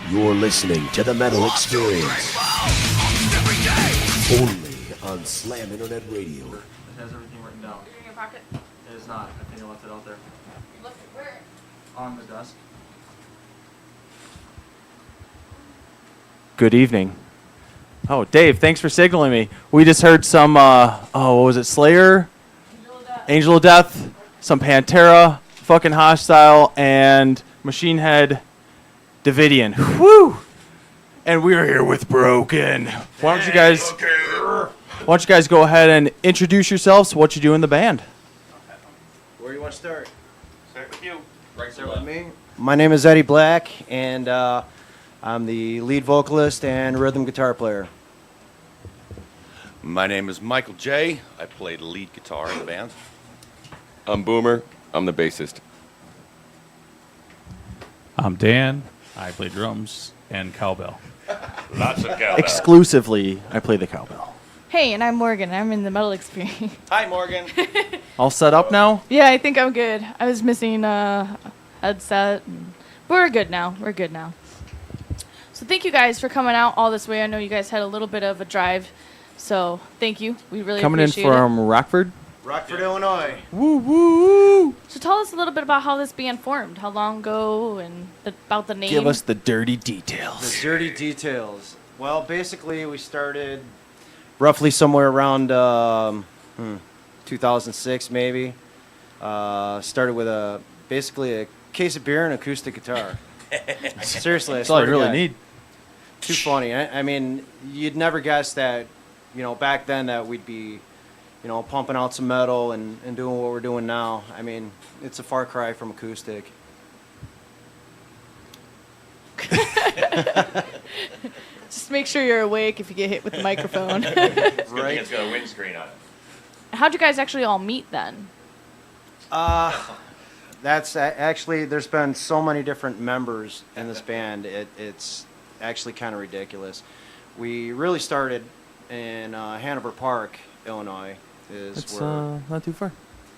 You're listening to the Metal Experience. Only on Slam Internet Radio. It has everything written down. Is it in your pocket? It is not. I think I left it out there. Left it where? On the desk. Good evening. Oh, Dave, thanks for signaling me. We just heard some, what was it, Slayer? Angel of Death, some Pantera, fucking Hostile, and Machine Head, Davidian. Whew! And we're here with Broken. Why don't you guys go ahead and introduce yourselves, what you do in the band? Where do you want to start? Start with you. Right Start with me. My name is Eddie Black, and I'm the lead vocalist and rhythm guitar player. My name is Michael J. I play the lead guitar in the band. I'm Boomer. I'm the bassist. I'm Dan. I play drums and cowbell. Lots of cowbell. Exclusively, I play the cowbell. Hey, and I'm Morgan. I'm in the Metal Experience. Hi, Morgan. All set up now? Yeah, I think I'm good. I was missing a headset. But we're good now. So thank you guys for coming out all this way. I know you guys had a little bit of a drive. So thank you. We really Coming in appreciate it. from Rockford? Rockford, Illinois. Woo woo! So tell us a little bit about how this band formed, how long ago, and about the name. Give us the dirty The details. dirty details. Well, basically, we started roughly somewhere around 2006, maybe. Started with basically a case of beer and acoustic guitar. Seriously, That's all you really God. need. Too funny. I mean, you'd never guess that, back then that we'd be, pumping out some metal and doing what we're doing now. I mean, it's a far cry from acoustic. Just make sure you're awake if you get hit with the microphone. Right? It's got a windscreen on it. How'd you guys actually all meet then? That's actually, there's been so many different members in this band. It's actually kind of ridiculous. We really started in Hanover Park, Illinois. It's not too far.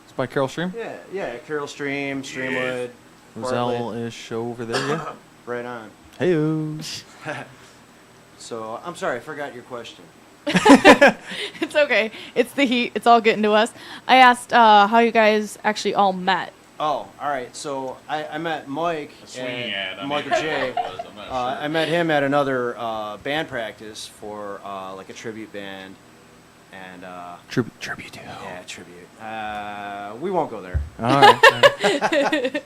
It's by Carroll Stream. Yeah, Carroll Stream, Streamwood, Bartlett, Roselle-ish over there, yeah. right on. Hey-o. So I'm sorry, I forgot your question. It's okay. It's the heat. It's all getting to us. I asked how you guys actually all met. Oh, all right. So I met Mike swinging ad. I mean, Michael J. I'm not sure. I met him at another band practice for like a tribute band, and Tribute. yeah, tribute. We won't go there. All right.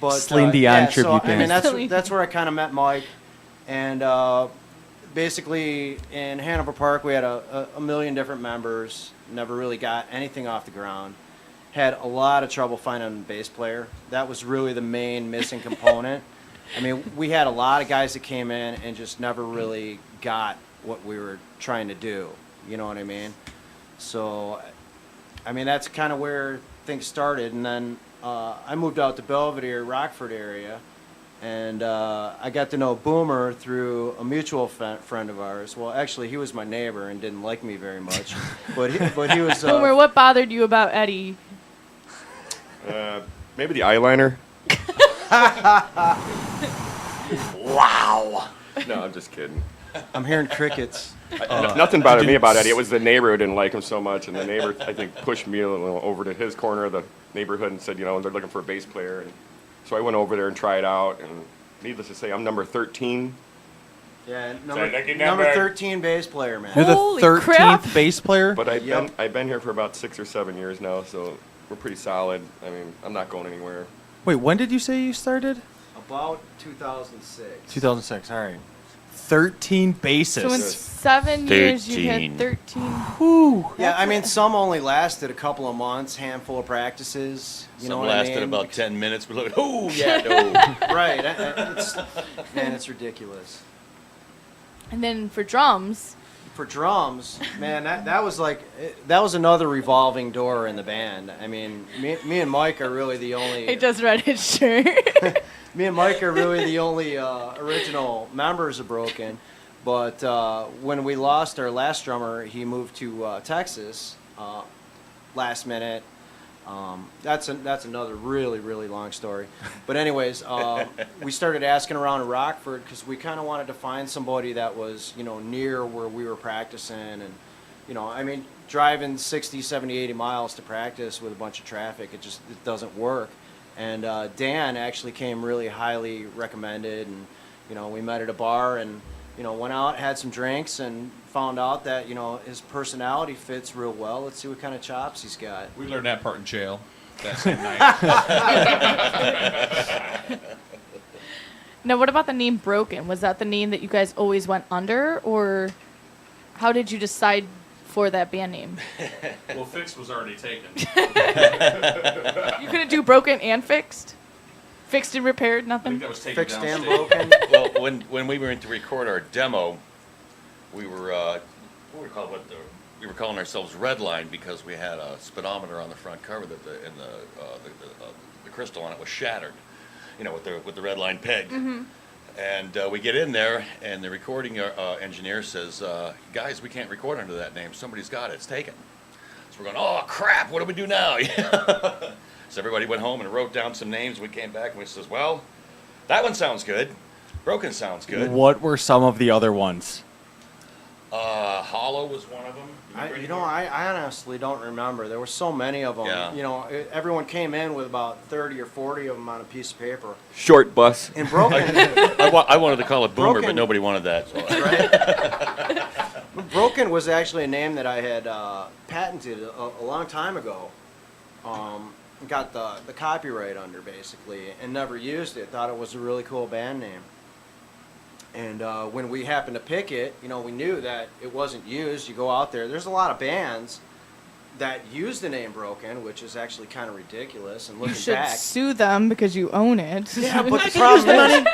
But Celine Dion so, tribute I mean, band. that's where I kind of met Mike, and basically in Hanover Park we had a million different members. Never really got anything off the ground. Had a lot of trouble finding a bass player. That was really the main missing component. I mean, we had a lot of guys that came in and just never really got what we were trying to do. You know what I mean? So, I mean, that's kind of where things started. And then I moved out to Belvedere, Rockford area, and I got to know Boomer through a mutual friend of ours. Well, actually, he was my neighbor and didn't like me very much, but he was. Boomer, what bothered you about Eddie? Maybe the eyeliner. Wow. No, I'm just kidding. I'm hearing crickets. Nothing bothered me about Eddie. It was the neighbor who didn't like him so much, and the neighbor, I think, pushed me a little over to his corner of the neighborhood and said, they're looking for a bass player. And so I went over there and tried out, and needless to say, I'm number 13. Yeah, lucky number number. 13 bass player, man. You're the Holy 13th crap. bass player? But I've Yep. been here for about 6 or 7 years now, so we're pretty solid. I mean, I'm not going anywhere. Wait, when did you say you started? About 2006. 2006, all right. 13 So in bassists. 7 years, you 13. had 13. Whew. Yeah, I mean, some only lasted a couple of months, handful of practices. You know Some what I lasted mean? about 10 minutes. We're like, oh, yeah, no. Right. It's ridiculous. And then for drums, For drums, man, that was that was another revolving door in the band. I mean, me and Mike are really the only. he just read his shirt. Me and Mike are really the only original members of Broken. But when we lost our last drummer, he moved to Texas last minute. That's another really, really long story. But anyways, we started asking around in Rockford because we kind of wanted to find somebody that was, near where we were practicing. And, driving 60, 70, 80 miles to practice with a bunch of traffic, it doesn't work. And Dan actually came really highly recommended. And, we met at a bar and, went out, had some drinks, and found out that, his personality fits real well. Let's see what kind of chops he's got. We learned that part in jail that same night. Now, what about the name Broken? Was that the name that you guys always went under, or how did you decide for that band name? Well, Fixed was already taken. You couldn't do Broken and Fixed? Fixed and repaired, I think nothing? that was taken Fixed and downstate. broken. Well, when we went to record our demo, we were we were calling ourselves Redline because we had a speedometer on the front cover that the crystal on it was shattered, with the red line peg. And we get in there, and the recording engineer says, "Guys, we can't record under that name. Somebody's got it. It's taken." So we're going, "Oh crap! What do we do now?" So everybody went home and wrote down some names. We came back and we says, "Well, that one sounds good. Broken sounds good. What were some of the other ones? Hollow was one of them. I honestly don't remember. There were so many of them. Yeah. Everyone came in with about 30 or 40 of them on a piece of paper. Short bus. And Broken, I wanted to call it Boomer, Broken. but nobody wanted that. So Broken was actually a name that I had patented a long time ago. Got the copyright under, basically, and never used it. Thought it was a really cool band name. And when we happened to pick it, we knew that it wasn't used. You go out there, there's a lot of bands that use the name Broken, which is actually kind of ridiculous. And You looking should back, sue them because you own it. yeah, but the problem,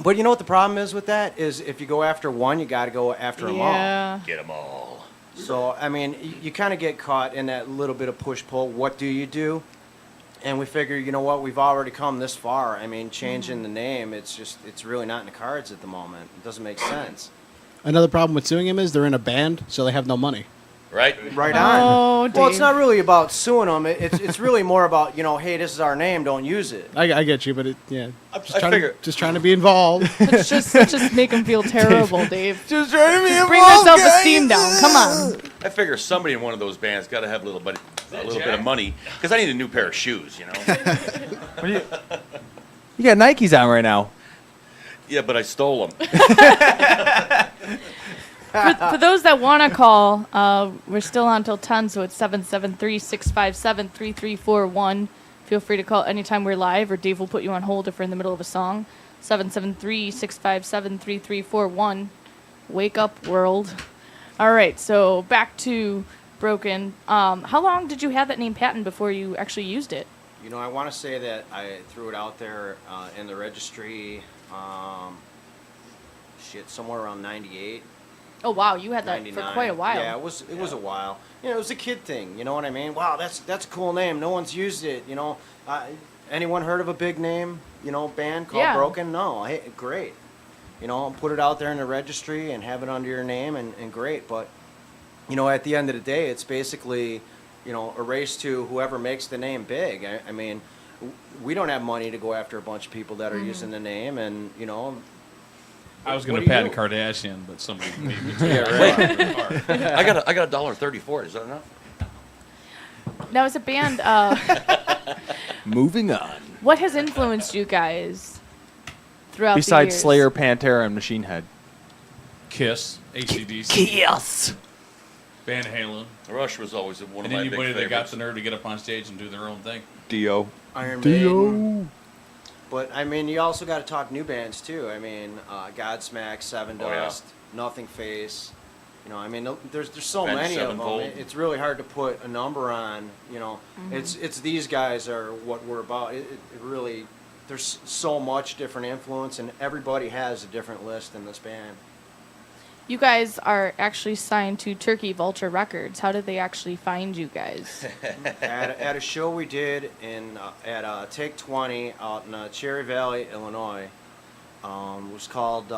but you know what the problem is with that is if you go after one, you got to go after them all. Yeah. get them all. So I mean, you kind of get caught in that little bit of push pull. What do you do? And we figure, we've already come this far. I mean, changing the name, it's really not in the cards at the moment. It doesn't make sense. Another problem with suing him is they're in a band, so they have no money. Right? Right on. Oh, Well, it's Dave. not really about suing them. It's really more about, hey, this is our name, don't use it. I get you, but figure- just trying to be involved. Let's just make them feel terrible, Dave. Just trying to be Bring their self-esteem down. Come on. I figure somebody in one of those bands got to have a little bit of money because I need a new pair of shoes. You got Nikes on right now. Yeah, but I stole them. For those that want to call, we're still on till 10, so it's 773-657-3341. Feel free to call anytime we're live, or Dave will put you on hold if we're in the middle of a song. 773-657-3341. Wake up, world. All right, so back to Broken. How long did you have that name patent before you actually used it? I want to say that I threw it out there in the registry, somewhere around 98. Oh, wow, you had that for 99. quite a while. Yeah, it was a while. It was a kid thing. You know what I mean? Wow, that's a cool name. No one's used it. Anyone heard of a big name? Band called Yeah. Broken? No. Hey, great. Put it out there in the registry and have it under your name and great. But at the end of the day, it's basically a race to whoever makes the name big. I mean, we don't have money to go after a bunch of people that are using the name, and I was What going do to you patent do? Kardashian, but somebody made me. I got $1.34. Is that enough? Now, as a band, Moving on. what has influenced you guys throughout the Besides years? Slayer, Pantera, and Machine Head. Kiss, AC/DC, Yes. Van Halen, Rush was always one of and my big anybody that got favorites. the nerve to get up on stage and do their own thing. Dio. Iron Maiden. But I mean, you also got to talk new bands too. I mean, Godsmack, Seven Oh, yeah. Dust, Nothing Face. I mean, there's so Avenged many of Sevenfold. them. It's really hard to put a number on. It's these guys are what we're about. It really, there's so much different influence, and everybody has a different list in this band. You guys are actually signed to Turkey Vulture Records. How did they actually find you guys? at a show we did at Take 20 out in Cherry Valley, Illinois. It was called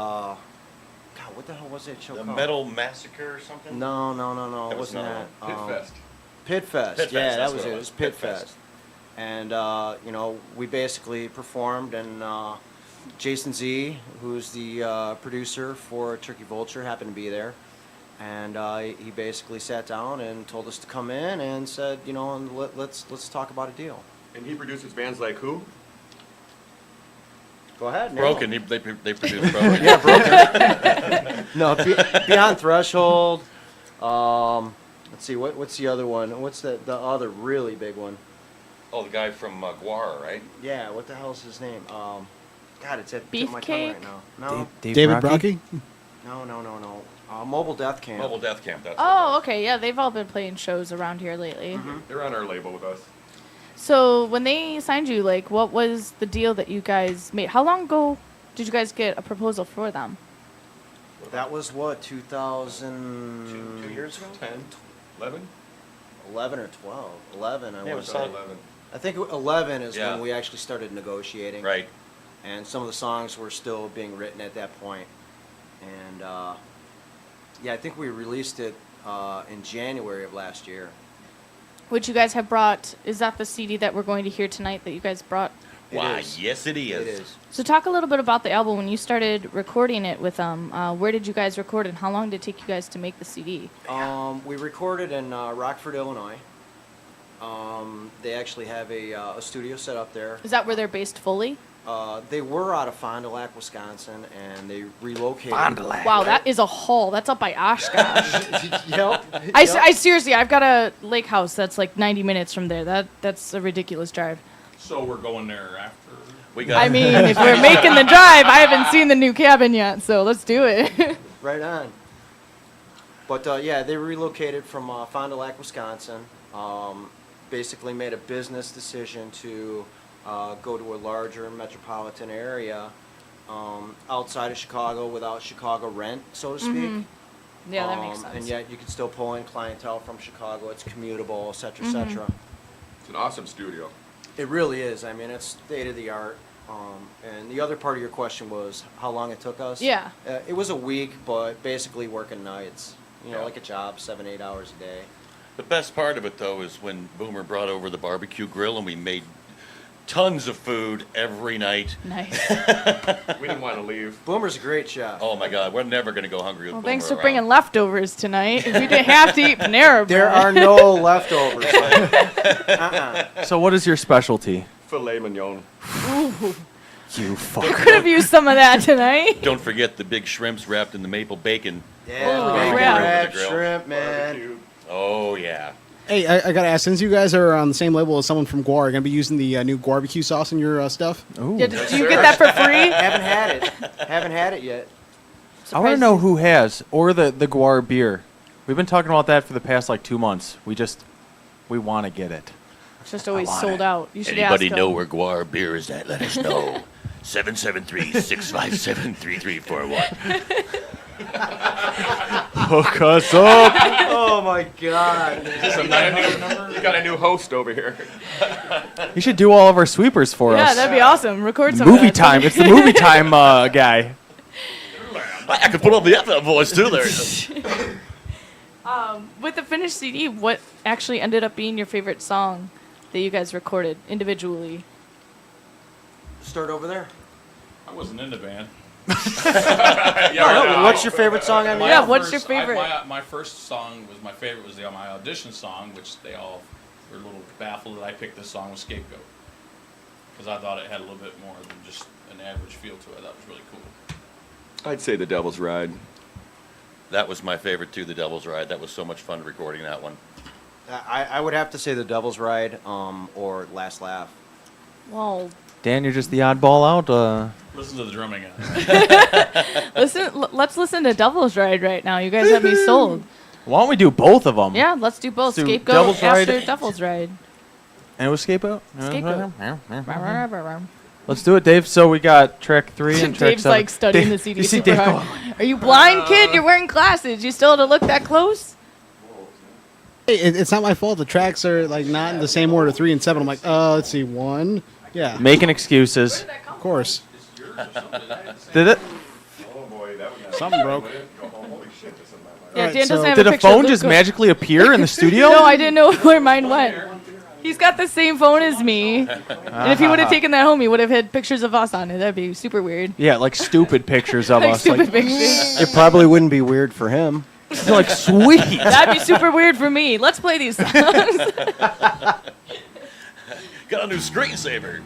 God, what the hell was that show The called? Metal Massacre or something? No, it That was wasn't another that. Pitfest. Pitfest. Pitfest, Yeah, that's that was what it. it It was. was Pitfest. Pitfest. And, you know, we basically performed, and Jason Z, who's the producer for Turkey Vulture, happened to be there. And he basically sat down and told us to come in and said, you know, let's talk about a deal. And he produces bands like who? Go ahead. Neil. Broken. They produce Broken. Yeah, Broken. No, Beyond Threshold. Let's see, what's the other one? What's the other really big one? Oh, the guy from Guar, right? Yeah, what the hell's his name? God, it's at the tip of my tongue Beefcake? right now. No, David Brocky? no. Mobile Death Camp. Mobile Death Camp. That's Oh, okay. Yeah, they've all been playing shows around here lately. They're on our label with us. So when they signed you, like, what was the deal that you guys made? How long ago did you guys get a proposal for them? That was what, 2000? 2 years ago? 10, 11? 11 or 12. 11, I Yeah, it want was to say. solid. 11. I think 11 is Yeah. when we actually started negotiating. Right. And some of the songs were still being written at that point. And yeah, I think we released it in January of last year. Which you guys have brought. Is that the CD that we're going to hear tonight that you guys brought? It Why, is. yes, it is. It is. So talk a little bit about the album. When you started recording it with them, where did you guys record and how long did it take you guys to make the CD? We recorded in Rockford, Illinois. They actually have a studio set up there. Is that where they're based fully? They were out of Fond du Lac, Wisconsin, and they relocated. Wow, that is a haul. That's up by Oshkosh. Yep. I seriously, I've got a lake house that's like 90 minutes from there. That's a ridiculous drive. So we're going there after. We got. I mean, if we're making the drive, I haven't seen the new cabin yet, so let's do it. Right on. But yeah, they relocated from Fond du Lac, Wisconsin. Basically made a business decision to go to a larger metropolitan area outside of Chicago without Chicago rent, so to speak. Yeah, that makes sense. And yet you can still pull in clientele from Chicago. It's commutable, et cetera, et cetera. It's an awesome studio. It really is. I mean, it's state of the art. And the other part of your question was how long it took us. Yeah. It was a week, but basically working nights. You know, Yeah. like a job, 7-8 hours a day. The best part of it, though, is when Boomer brought over the barbecue grill and we made tons of food every night. Nice. We didn't want to leave. Boomer's a great chef. Oh my God, we're never going to go hungry with Well, Boomer thanks for around. bringing leftovers tonight. We didn't have to eat Panera There Bread. are no leftovers. So what is your specialty? Filet mignon. You fuck. Could have used some of that tonight. Don't forget the big shrimps wrapped in the maple bacon. Yeah, Holy bacon crap. wrapped Over the grill. shrimp, man. Barbecue. Oh yeah. Hey, I gotta ask, since you guys are on the same label as someone from Guar, are you gonna be using the new barbecue sauce in your stuff? Ooh. Yeah, did you get that for free? Haven't had it. Haven't had it yet. I want to know who has, or the Guar beer. We've been talking about that for the past like 2 months. We want to get it. It's just always want sold it. out. You should Anybody ask know them. where Guar beer is at? Let us know. 773-657-3341. Hook us up. Oh my God. You got a new host over here. You should do all of our sweepers for Yeah, us. that'd be awesome. Record some of Movie that. time. It's the movie time guy. I could put on the FM voice too there. With the finished CD, what actually ended up being your favorite song that you guys recorded individually? Start over there. I wasn't in the band. What's your favorite song on the Yeah, album? what's your favorite? My first song was my favorite was my audition song, which they all were a little baffled that I picked this song with Scapegoat. Because I thought it had a little bit more than just an average feel to it. That was really cool. I'd say The Devil's Ride. That was my favorite too, The Devil's Ride. That was so much fun recording that one. I would have to say The Devil's Ride or Last Laugh. Well, Dan, you're just the oddball out. Listen to the drumming. let's listen to Devil's Ride right now. You guys have me sold. Why don't we do both of them? Yeah, let's do both. Let's do Scapegoat Devil's Ride. after Devil's Ride. And it was Scapegoat? Scapegoat. Let's do it, Dave. So we got track 3 and track Dave's 7. like studying Dave- the CD you see super Dave hard. go, Are you blind, kid? You're wearing glasses. You still have to look that close? Hey, it's not my fault. The tracks are like not in the same order, 3 and 7. I'm like, let's see, 1. Yeah, making excuses. of course. Did it? Oh boy, that was Something broke. holy shit, this is my mind. Yeah, Alright, Dan doesn't so- have Did a a picture of phone Luke just go- magically appear in the studio? No, I didn't know where mine went. He's got the same phone as me. And if he would have taken that home, he would have had pictures of us on it. That'd be super weird. Yeah, like stupid pictures of Like us. stupid Like, pictures. It probably wouldn't be weird for him. like sweet. That'd be super weird for me. Let's play these songs. Got a new screensaver.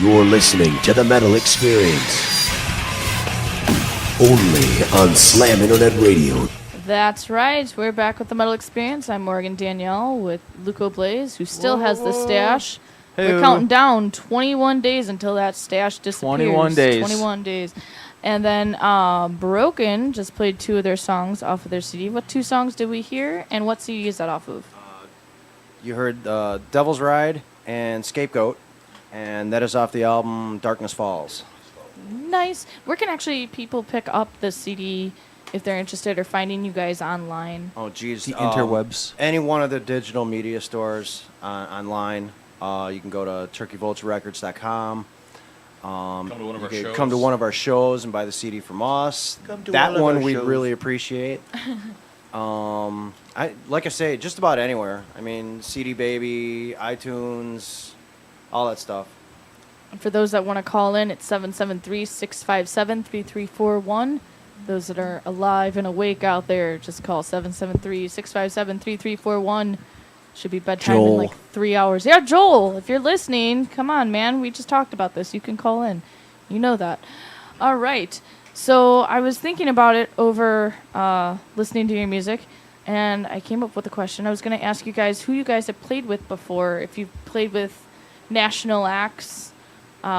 You're listening to the Metal Experience. Only on Slam Internet Radio. That's right. We're back with the Metal Experience. I'm Morgan Danielle with Luco Blaze, who still has the stash. We're counting down 21 days until that stash disappears. 21 days. 21 days. And then Broken just played 2 of their songs off of their CD. What 2 songs did we hear, and what CD is that off of? You heard Devil's Ride and Scapegoat, and that is off the album Darkness Falls. Nice. Where can actually people pick up the CD if they're interested, or finding you guys online? Oh, geez. The interwebs. Any one of the digital media stores online. You can go to turkeyvulturerecords.com. Come to one of You our can shows. come to one of our shows and buy the CD from us. Come to that one of one our we'd shows. really appreciate. Like I say, just about anywhere. I mean, CD Baby, iTunes, all that stuff. And for those that want to call in, it's 773-657-3341. Those that are alive and awake out there, just call 773-657-3341. Should be bedtime in Joel. like 3 hours. Yeah, Joel, if you're listening, come on, man. We just talked about this. You can call in. You know that. All right. So I was thinking about it over listening to your music, and I came up with a question. I was going to ask you guys who you guys have played with before, if you've played with national acts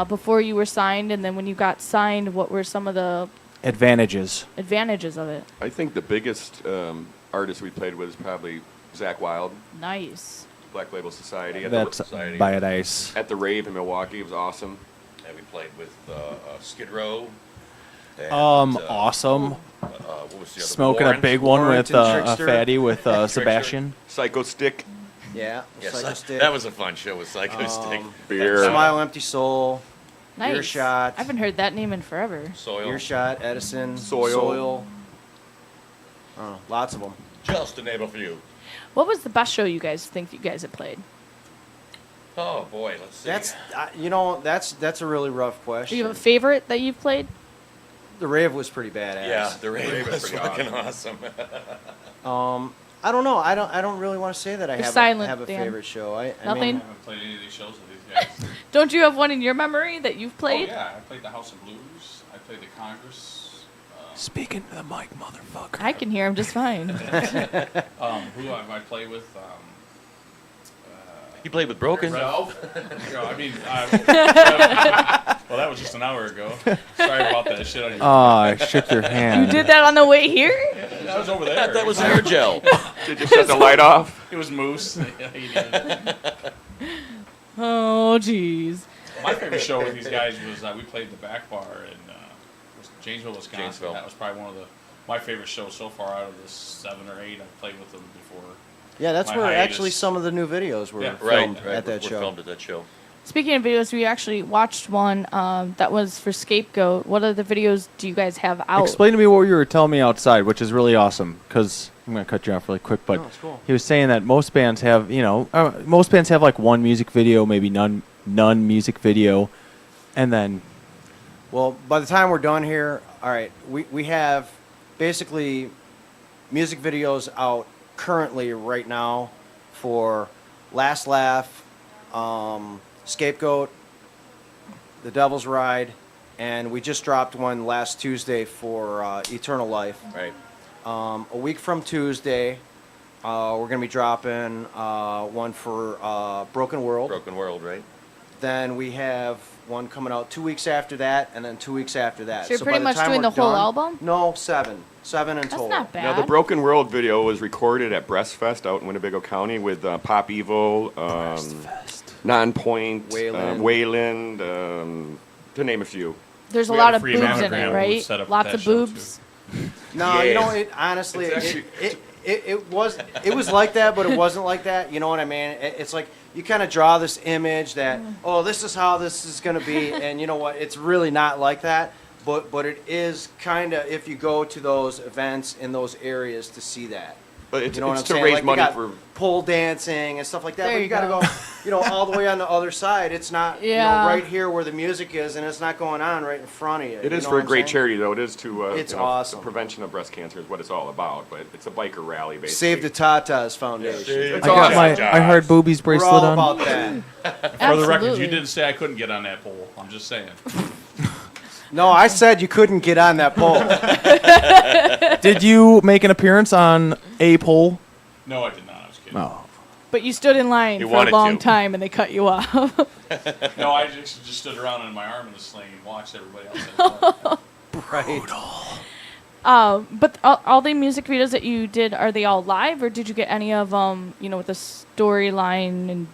before you were signed, and then when you got signed, what were some of the Advantages. advantages of it? I think the biggest artist we played with is probably Zach Wild, Nice. Black Label Society. That's Society. by it ice. At the rave in Milwaukee. It was awesome. And we played with Skid Row. And, Awesome. what was the other? Smoking a Warrant. big one with Warrington a Trickster. fatty with Trickster. Sebastian. Psycho Stick, Yeah. Yes, Psycho Stick. that was a fun show with Psycho Stick. beer. Smile Empty Soul, Nice. Earshot. I haven't heard that name in forever. Soil. Earshot, Edison, Soil. Lots of them. Just to name a few. What was the best show you guys think you guys have played? Oh boy, let's see. That's that's a really rough Do question. you have a favorite that you've played? The rave was pretty badass. yeah, the rave Rave was was pretty fucking awesome. I don't know. I don't really want to say that I You're have silent, have a Dan. favorite show. I Nothing? mean, I haven't played any of these shows with these guys. Don't you have one in your memory that you've played? Oh, yeah, I played the House of Blues. I played the Congress. Speaking to the mic, motherfucker. I can hear him just fine. Who have I played with? He played with Broken. Ralph. No, I mean, well, that was just an hour ago. Sorry about that shit on your. I shook your hand. You did that on the way here? That was over there. That was air gel. Did you shut the light off? It was Moose. Yeah, he did it. Oh, jeez. My favorite show with these guys was we played the Back Bar in Janesville, Wisconsin. Janesville. That was probably one of my favorite shows so far out of the 7 or 8 I've played with them before. yeah, that's My where hiatus. actually some of the new videos were Yeah. filmed Right, at that we're show. filmed at that show. Speaking of videos, we actually watched one that was for Scapegoat. What other videos do you guys have out? Explain to me what you were telling me outside, which is really awesome. Because I'm gonna cut you off really quick, but No, it's cool. he was saying that most bands have, most bands have like one music video, maybe none music video, and then Well, by the time we're done here, all right, we have basically music videos out currently right now for Last Laugh, Scapegoat, The Devil's Ride, and we just dropped one last Tuesday for Eternal Life. Right. A week from Tuesday, we're going to be dropping one for Broken World. Broken World, right? Then we have one coming out 2 weeks after that, and then 2 weeks after that. So you're by pretty the much time doing we're the whole done- album? No, 7 in That's total. not bad. Now, the Broken World video was recorded at Breastfest out in Winnebago County with Pop Evil, Nonpoint, Wayland. Wayland, to name a few. There's a We lot had a of free boobs in mammogram it, booth right? set up at Lots that of show, boobs. No, Yeah. it honestly, It's actually- it was like that, but it wasn't like that. You know what I mean? It's like you kind of draw this image that this is how this is going to be, and you know what? It's really not like that. But it is kind of if you go to those events in those areas to see that. But it's, You know what it's I'm to saying? raise Like, we money got for. pole dancing and stuff like that. There But you you got to go. go, all the way on the other side. It's not, Yeah. right here where the music is, and it's not going on right in front of you. It You is know for what a I'm great saying? charity, though. It is to It's awesome. the prevention of breast cancer is what it's all about. But it's a biker rally, basically. Save the Tatas Foundation. It's I got awesome. my I heard boobies We're bracelet all on. about that. For the record, Absolutely. you didn't say I couldn't get on that pole. I'm just saying. No, I said you couldn't get on that pole. Did you make an appearance on a poll? No, I did not. I was kidding. No. But you stood in line You for a wanted long to. time and they cut you off. No, I just stood around in my arm in the sling and watched everybody else. Have fun. Right. But all the music videos that you did, are they all live or did you get any of them, with the storyline and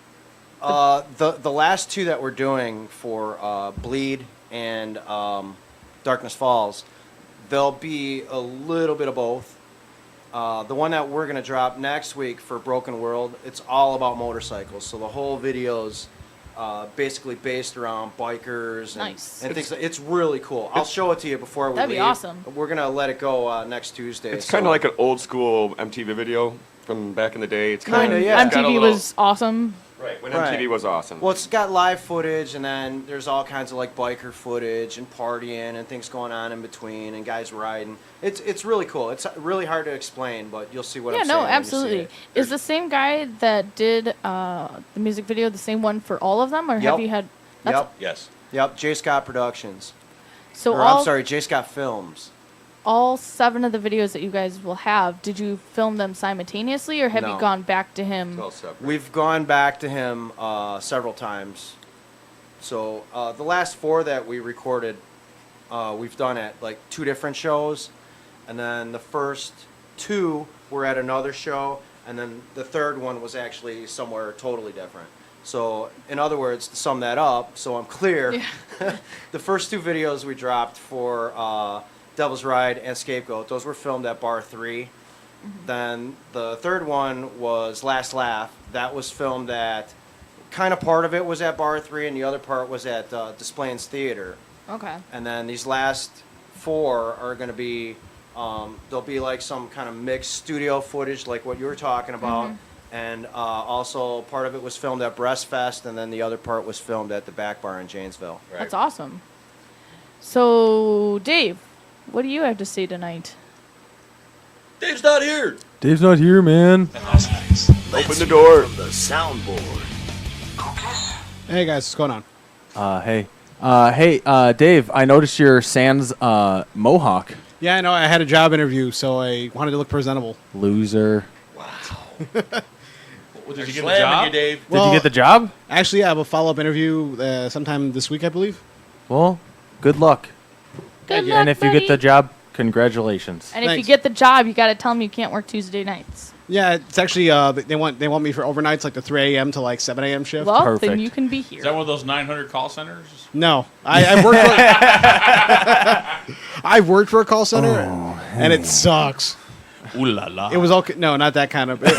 The last two that we're doing for Bleed and Darkness Falls, there'll be a little bit of both. The one that we're gonna drop next week for Broken World, it's all about motorcycles. So the whole video's basically based around bikers and, Nice. and things. It's really cool. I'll show it to you before we That'd be leave. awesome. We're gonna let it go next Tuesday. It's kind of like an old school MTV video from back in the day. It's Kinda, when yeah. It's got a MTV little- was awesome? right when Right. MTV was awesome. Well, it's got live footage, and then there's all kinds of like biker footage and partying and things going on in between, and guys riding. It's really cool. It's really hard to explain, but you'll see what Yeah, I'm no, saying. when you see absolutely. it. Is the same guy that did the music video the same one for all of them, or have Yep. you had? Yep, Yes. yep. J. Scott Productions. So Or, all I'm sorry, J. Scott Films. all 7 of the videos that you guys will have, did you film them simultaneously, or have you No. gone back to him? It's all separate. We've gone back to him several times. So the last 4 that we recorded, we've done at like 2 different shows, and then the first 2 were at another show, and then the third one was actually somewhere totally different. So in other words, to sum that up, so I'm clear, the first 2 videos we dropped for Devil's Ride and Scapegoat, those were filmed at Bar 3. Then the third one was Last Laugh. That was filmed at, kind of part of it was at Bar 3, and the other part was at Displays Theater. Okay. And then these last 4 are going to be, there'll be like some kind of mixed studio footage like what you were talking about. And also part of it was filmed at Breastfest, and then the other part was filmed at the Back Bar in Janesville. Right. That's awesome. So, Dave, what do you have to say tonight? Dave's not here. Dave's not here, man. Open the door. From the soundboard. Hey guys, what's going on? Hey, Dave, I noticed your sans mohawk. Yeah, I know. I had a job interview, so I wanted to look presentable. Loser. Well, did you get the Slamming job? you, Dave. Did you get the job? Actually, I have a follow-up interview sometime this week, I believe. Well, good luck. Good luck, And if you get the buddy. job, congratulations. And if you Thanks. get the job, you got to tell them you can't work Tuesday nights. Yeah, it's actually they want me for overnights, like the 3 a.m. to like 7 a.m. shift. Well, Perfect. then you can be here. Is that one of those 900 call centers? No, I've worked. I've worked for a call center, and it sucks. Ooh la la. It was all no, not that kind of. No,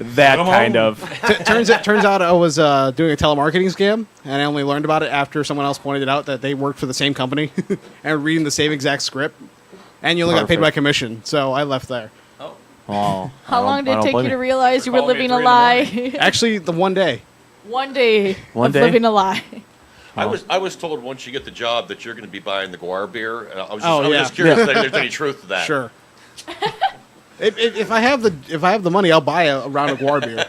that Come kind on. of. turns out I was doing a telemarketing scam, and I only learned about it after someone else pointed it out that they worked for the same company and reading the same exact script, and you only got paid by Perfect. commission. So I left there. Oh. Oh, How long did it take you to realize you were Call me at living a 3 in the lie? Actually, the one day. One day One of day? living a lie. I was told once you get the job that you're going to be buying the Guar beer, and I was just, Oh, I was yeah. just curious if there's any truth to that. Sure. If I have the money, I'll buy a round of Guar beer.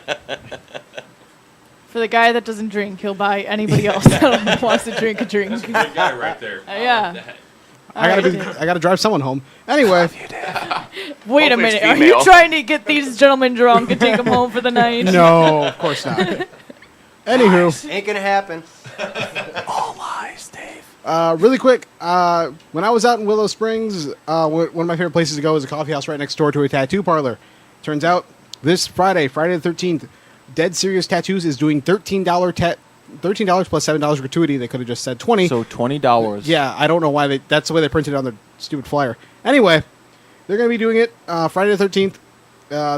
For the guy that doesn't drink, he'll buy anybody else that wants to drink a drink. Good guy right there. Yeah. I gotta drive someone home. Anyway, Wait a Hopefully it's minute. Are female. you trying to get these gentlemen drunk and take them home for the night? no, of course not. Anywho, Ain't gonna happen. Lies, Dave. really quick, when I was out in Willow Springs, one of my favorite places to go is a coffee house right next door to a tattoo parlor. Turns out this Friday the 13th, Dead Serious Tattoos is doing $13 plus $7 gratuity. They could have just said 20. So $20. Yeah, I don't know why that's the way they printed it on their stupid flyer. Anyway, they're going to be doing it Friday the 13th.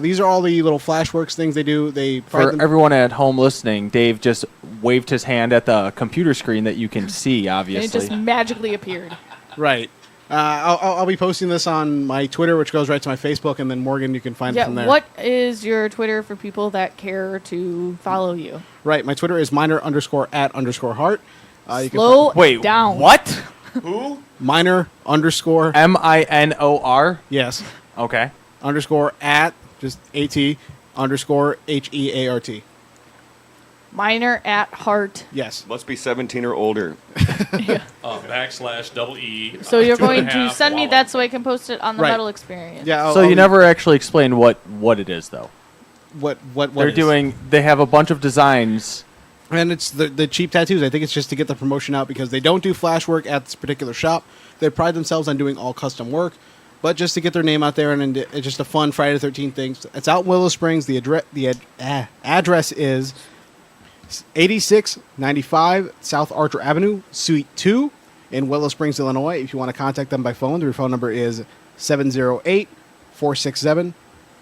These are all the little Flashworks things they do. They For provide them- everyone at home listening, Dave just waved his hand at the computer screen that you can see, And it obviously. just magically appeared. right. I'll be posting this on my Twitter, which goes right to my Facebook, and then Morgan, you can find it Yeah, from there. what is your Twitter for people that care to follow you? Right, my Twitter is minor_@_heart. You can Slow Wait, down. what? find minor_ MINOR? yes Okay. _ at just AT _ HEART. Minor at heart. Yes. Must be 17 or older. /EE. So you're 2.5 going to send me wallet. that so I can post it on the Right. Metal Experience. Yeah. So you never actually explained what it is, though. what They're is? doing. They have a bunch of designs. And it's the cheap tattoos. I think it's just to get the promotion out because they don't do flash work at this particular shop. They pride themselves on doing all custom work, but just to get their name out there, and it's just a fun Friday the 13th thing. It's out in Willow Springs. The address is 8695 South Archer Avenue, Suite 2 in Willow Springs, Illinois. If you want to contact them by phone, their phone number is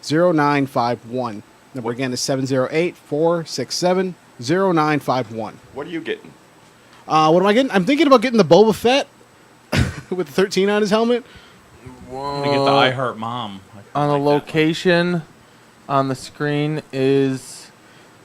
708-467-0951. Number again is 708-467-0951. What are you getting? What am I getting? I'm thinking about getting the Boba Fett with the 13 on his helmet. I'm gonna get the I Heart Mom. I On the like that one. location on the screen is.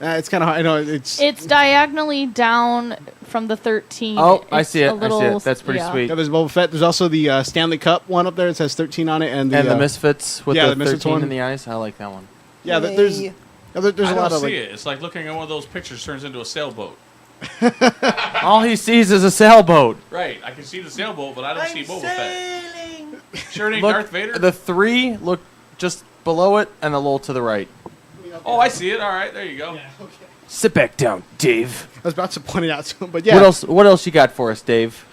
It's kind of hard. I know it's. It's diagonally down from the 13. Oh, I It's see it. a little- That's pretty yeah. sweet. Yeah, there's Boba Fett. There's also the Stanley Cup one up there. It says 13 on it, and The Misfits with yeah, the the Misfits 13 one. in the eyes. I like that one. yeah. There's Yay. there's I a lot don't of see like. it. It's like looking at one of those pictures turns into a sailboat. All he sees is a sailboat. Right. I can see the sailboat, but I don't see Boba Fett. Sure it ain't Look, Darth Vader? the 3 look just below it and a little to the right. Oh, I see it. All right, there you go. Sit back down, Dave. I was about to point it out to him, but yeah. What else you got for us, Dave?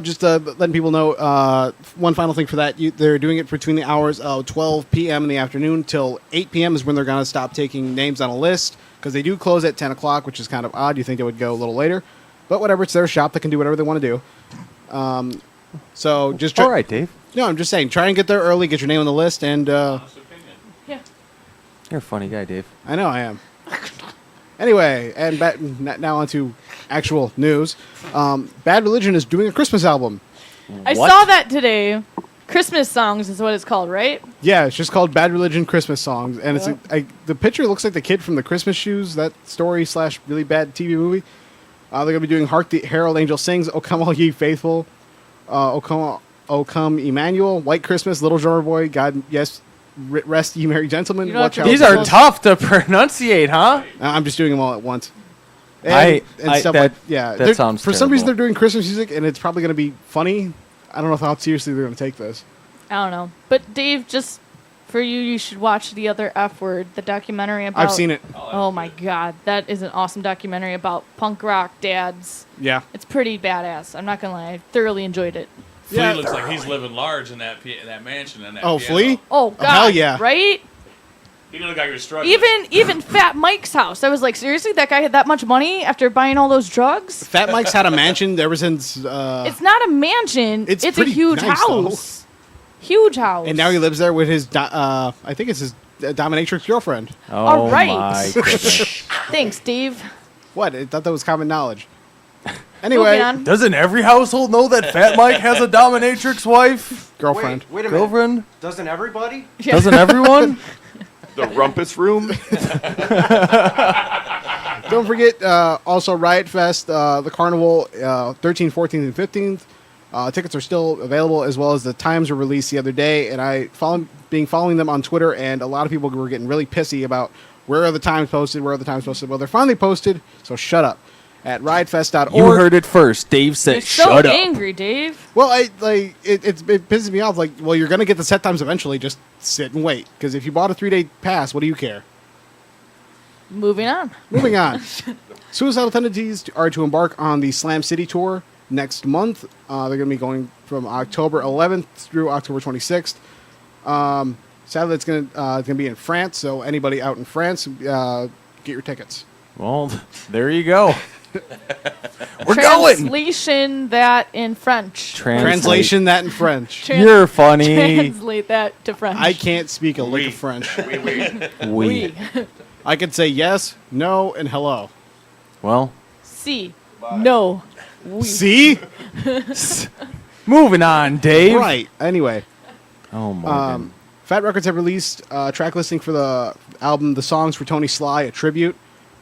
Just letting people know. One final thing for that, they're doing it between the hours of 12 p.m. in the afternoon till 8 p.m. is when they're going to stop taking names on a list because they do close at 10 o'clock, which is kind of odd. You think they would go a little later, but whatever. It's their shop; they can do whatever they want to do. So just try. All right, Dave. No, I'm just saying, try and get there early, get your name on the list, and Honest opinion. Yeah. You're a funny guy, Dave. I know I am. Anyway, and now on to actual news. Bad Religion is doing a Christmas album. I What? saw that today. Christmas songs is what it's called, right? Yeah, it's just called Bad Religion Christmas Songs, and it's the picture looks like the kid from the Christmas Shoes, that story / really bad TV movie. They're gonna be doing Hark the Herald Angel Sings, O Come All Ye Faithful, O Come Emmanuel, White Christmas, Little Drummer Boy, God Yes, Rest Ye Merry Gentlemen. You don't have Watch to out. read These the are most- tough to pronunciate, huh? I'm just doing them all at once. And, I- stuff that- like yeah. that They're- sounds for some reason terrible. they're doing Christmas music, and it's probably gonna be funny. I don't know how seriously they're gonna take this. I don't know. But Dave, just for you, you should watch The Other F Word, the documentary about. I've seen it. Oh my God, that is an awesome documentary about punk rock dads. Yeah. It's pretty badass. I'm not gonna lie, I thoroughly enjoyed it. Flea Yeah. looks like he's living large in that mansion and that Oh, piano. Flea? Oh God, hell yeah. right? He didn't look like he was struggling. Even Fat Mike's house. I was like, seriously, that guy had that much money after buying all those drugs? Fat Mike's had a mansion ever since. It's not a mansion. It's It's a pretty huge nice, though. house. Huge house. And now he lives there with his, I think it's his dominatrix girlfriend. Oh All right. my goodness. Thanks, Dave. What? I thought that was common knowledge. Moving Anyway, on. Doesn't every household know that Fat Mike has a dominatrix wife? girlfriend. Wait a minute. Girlfriend? Doesn't everybody? Yeah. Doesn't everyone? The rumpus room? Don't forget, also Riot Fest, the Carnival, 13th, 14th, and 15th. Tickets are still available, as well as the times were released the other day. And I following them on Twitter, and a lot of people were getting really pissy about where are the times posted, where are the times posted. Well, they're finally posted, so shut up. At riotfest.org. You heard it first. Dave said, You're so shut up. angry, Dave. Well, it pisses me off. Like, well, you're gonna get the set times eventually. Just sit and wait. Because if you bought a 3-day pass, what do you care? Moving on. Moving on. Suicidal Tendencies are to embark on the Slam City tour next month. They're going to be going from October 11th through October 26th. Sadly, it's going to be in France. So anybody out in France, get your tickets. Well, there you go. We're going. Translation that in French. Translation that in French. You're funny. Translate that to French. I can't speak a lick of French. We. I could say yes, no, and hello. Well, Si. No. Oui. See? moving on, Dave. Right. Anyway. Oh, Morgan. Fat Records have released a track listing for the album The Songs for Tony Sly, a tribute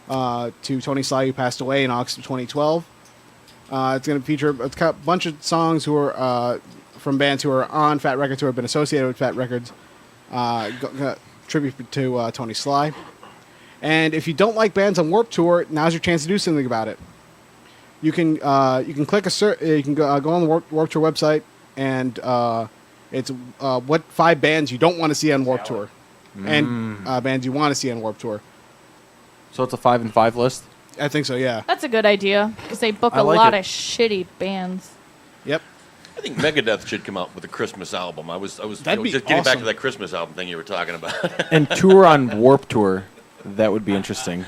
to Tony Sly, who passed away in August of 2012. It's going to feature a bunch of songs who are from bands who are on Fat Records, who have been associated with Fat Records. Tribute to Tony Sly. And if you don't like bands on Warped Tour, now's your chance to do something about it. You can click you can go on the Warped Tour website, and it's what 5 bands you don't want to see on Warped Tour, and bands you want to see on Warped Tour. So it's a 5 and 5 list. I think so. Yeah. That's a good idea because they book I a like lot it. of shitty bands. Yep. I think Megadeth should come out with a Christmas album. I was That'd be just getting back awesome. to that Christmas album thing you were talking about. And tour on Warp Tour. That would be interesting.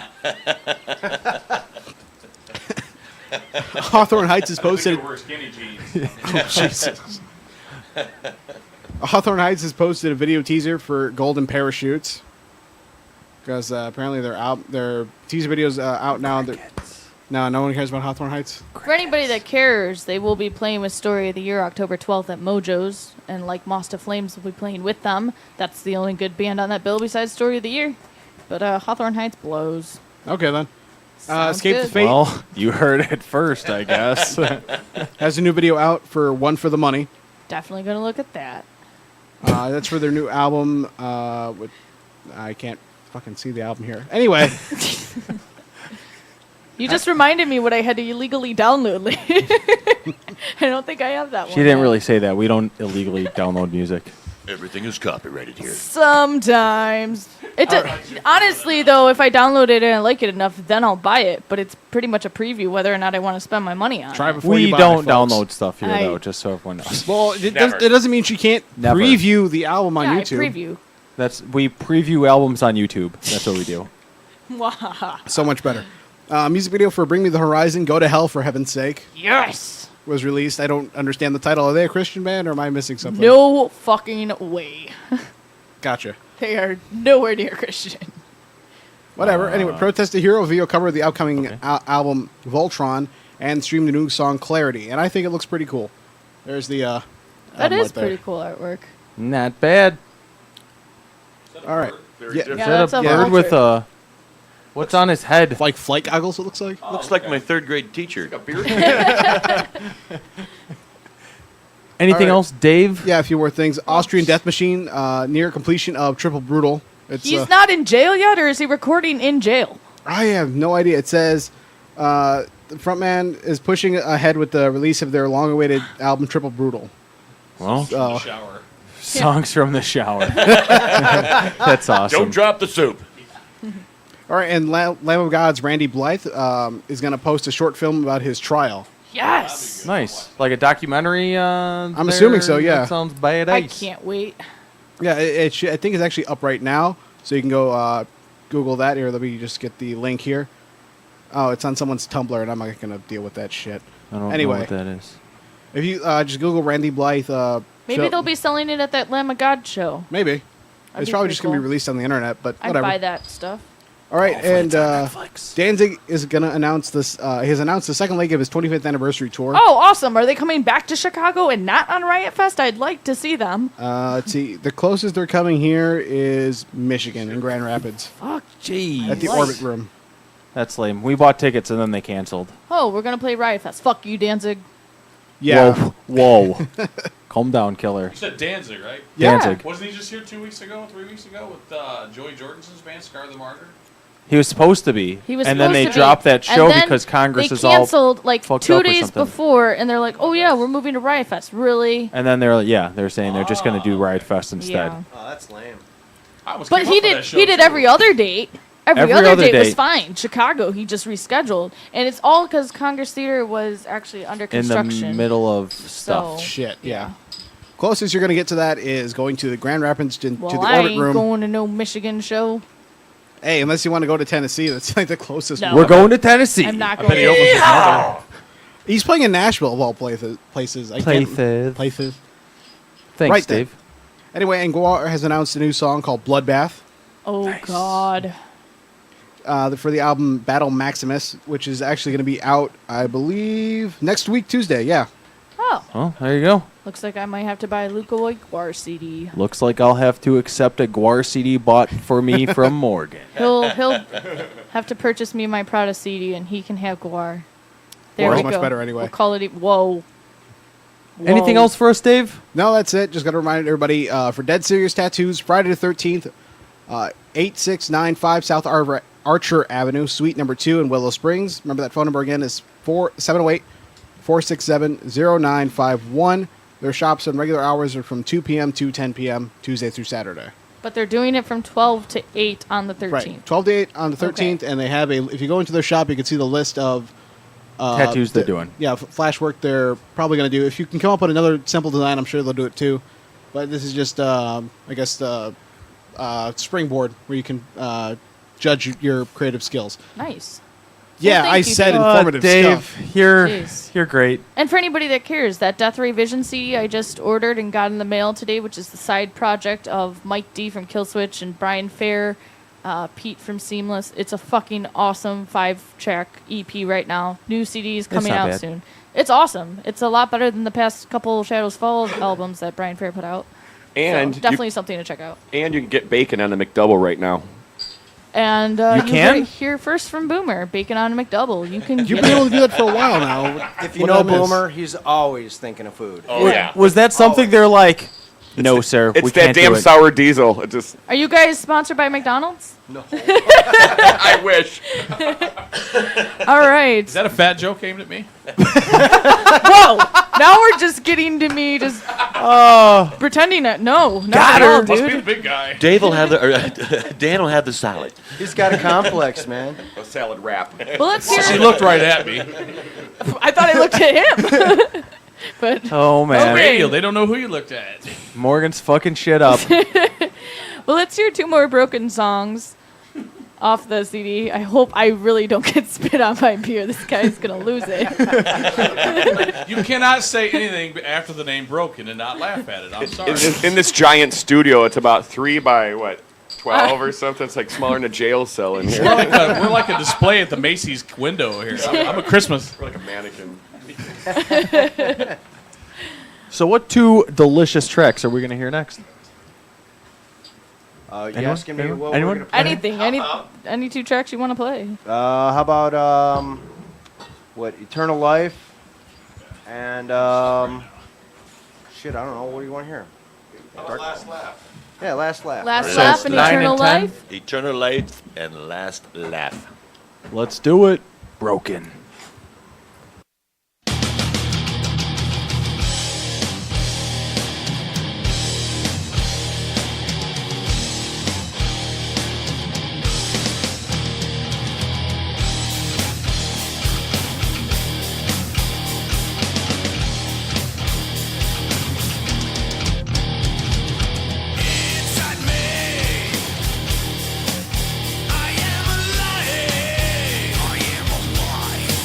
Hawthorne Heights has posted. Wear skinny jeans. Jesus. Hawthorne Heights has posted a video teaser for Golden Parachutes because apparently their teaser videos out now. No one cares about Hawthorne Heights. For anybody that cares, they will be playing with Story of the Year October 12th at Mojo's, and like Moss to Flames will be playing with them. That's the only good band on that bill besides Story of the Year. But Hawthorne Heights blows. Okay then. Sounds Escape the good. Fate Well, you heard it first, I guess. has a new video out for One for the Money. Definitely gonna look at that. That's for their new album. I can't fucking see the album here. Anyway, You just reminded me what I had to illegally download. I don't think I have that one. She didn't yet. really say that. We don't illegally download music. Everything is copyrighted here. Sometimes. Honestly, though, if I download it and I like it enough, then I'll buy it. But it's pretty much a preview whether or not I want to spend my money on try it. before We you buy, don't folks. download stuff here, I- though, just so everyone knows. Well, Never. it doesn't mean she can't Never. preview the album on Yeah, YouTube. I preview. We preview albums on YouTube. That's what we do. So much better. Music video for Bring Me the Horizon, Go to Hell for Heaven's Sake Yes! was released. I don't understand the title. Are they a Christian band or am I missing something? No fucking way. Gotcha. They are nowhere near Christian. Whatever. Anyway, Protest the Hero video cover of the upcoming album Voltron and stream the new song Clarity. And I think it looks pretty cool. There's the That album is right there. pretty cool artwork. Not bad. All right. Very Yeah. different. Yeah, Is that that's a a bird with vulture. what's on his head? Like flight goggles, it looks like. Looks like my 3rd grade teacher. A beard. Anything All right. else, Dave? Yeah, a few more things. Austrian Death Machine, near completion of Triple Brutal. It's, He's not in jail yet, or is he recording in jail? I have no idea. It says the frontman is pushing ahead with the release of their long-awaited album Triple Brutal. Well, The shower. songs from the shower. That's awesome. Don't drop the soup. All right, and Lamb of God's Randy Blythe is going to post a short film about his trial. Yes! Nice. Like a documentary? I'm assuming so, yeah. That sounds badass. I can't wait. Yeah, I think it's actually up right now, so you can go Google that here. Let me just get the link here. Oh, it's on someone's Tumblr, and I'm not going to deal with that shit. I don't Anyway. know what that is. If you just Google Randy Blythe, Maybe show- they'll be selling it at that Lamb of God show. maybe. That'd It's be probably pretty just going to be cool. released on the internet, but I'd whatever. buy that stuff. All right, and Netflix. Danzig is going to announce this. He has announced the second leg of his 25th anniversary tour. Oh, awesome. Are they coming back to Chicago and not on Riot Fest? I'd like to see them. Let's see. The closest they're coming here is Michigan in Grand Rapids Fuck. Jeez. at the Nice. Orbit Room. That's lame. We bought tickets and then they canceled. Oh, we're going to play Riot Fest. Fuck you, Danzig. Yeah. Whoa. Whoa. Calm down, killer. You said Danzig, right? Yeah. Danzig. Wasn't he just here 3 weeks ago with Joey Jorgensen's band, Scar the Martyr? He was supposed to be. He was and then supposed they to be. dropped that And show then because Congress they is all. canceled like fucked 2 up or days something. before, and they're like, "Oh yeah, we're moving to Riot Fest." Really? And then they're like, yeah, they're saying they're just going to do Riot Fest instead. Yeah. Oh, that's lame. I was But came he up with did. that show, He did too. every other date. Every Every other other date was date. fine. Chicago, he just rescheduled, and it's all because Congress Theater was actually under In construction. the middle of stuff. So- Shit, yeah. Closest you're going to get to that is going to the Grand Rapids to Well, the I Orbit ain't Room. going to no Michigan show. Hey, unless you want to go to Tennessee, that's like the closest. No. We're going to Tennessee. I'm not I going. bet he opens his mouth. He's playing in Nashville of all places. Places. Places. Thanks, Right then. Dave. Anyway, and Guar has announced a new song called Bloodbath Oh God. for the album Battle Maximus, which is actually going to be out, I believe, next week, Tuesday. Yeah. Oh, Oh, there you go. looks like I might have to buy a Luca Guar CD. Looks like I'll have to accept a Guar CD bought for me from Morgan. He'll have to purchase me my Prada CD, and he can have Guar. There Guar's we much go. better anyway. We'll call it. Whoa. Anything Whoa. else for us, Dave? No, that's it. Just got to remind everybody for Dead Serious Tattoos, Friday the 13th, 8695 South Archer Avenue, Suite number 2 in Willow Springs. Remember that phone number again is 708-467-0951. Their shops on regular hours are from 2 p.m. to 10 p.m. Tuesday through Saturday. But they're doing it from 12 to 8 on the 13th. Right, 12 to 8 on the 13th, Okay. and they have if you go into their shop, you can see the list of Tattoos they're doing. Yeah, flash work they're probably going to do. If you can come up with another simple design, I'm sure they'll do it too. But this is just, I guess, the springboard where you can judge your creative skills. Nice. Yeah, thank I you, said Dave. informative Dave, stuff. Jeez. you're great. And for anybody that cares, that Death Ray Vision CD I just ordered and got in the mail today, which is the side project of Mike D from Killswitch and Brian Fair, Pete from Seamless. It's a fucking awesome 5-track EP right now. New CDs coming not out bad. soon. It's awesome. It's a lot better than the past couple Shadows Fall albums that Brian Fair put out. And So definitely something to check out. you can get bacon on the McDouble right now. And You you can? heard it here first from Boomer, Bacon on a McDouble. You can You've get been it. able to do that for a while now. If you What know did I miss? Boomer, he's always thinking of food. Oh yeah. Was that something they're like, no, sir, It's we that can't damn do it. sour diesel. It just, Are you guys sponsored by McDonald's? I wish. All right. Is that a fat joke aimed at me? Whoa! Now we're just getting to me just pretending that no, not Got at all, her. Must be the dude. big guy. Dave will have the Dan will have the salad. He's got a complex, man. A salad wrap. Well, let's hear. She looked right at me. I thought I looked at him, but Oh, man. Okay. Radio, they don't know who you looked at. Morgan's fucking shit up. well, let's hear 2 more broken songs off the CD. I hope I really don't get spit on by beer. This guy's gonna lose it. You cannot say anything after the name Broken and not laugh at it. I'm sorry. In this giant studio, it's about 3 by, 12 or something? It's like smaller than a jail cell in here. We're like a display at the Macy's window here. I'm a Christmas. We're like a mannequin. So what 2 delicious tracks are we going to hear next? You Anyone? asking me Anyone? what Anyone? we're gonna Anything, any 2 tracks you want to play? How about Eternal Life and shit, I don't know. What do you want to hear? Last laugh. Yeah, Last Laugh. Last So Laugh it's and 9 Eternal and 10? Life. Eternal life and last laugh. Let's do it. Broken. Inside me, I am alive. I am alive.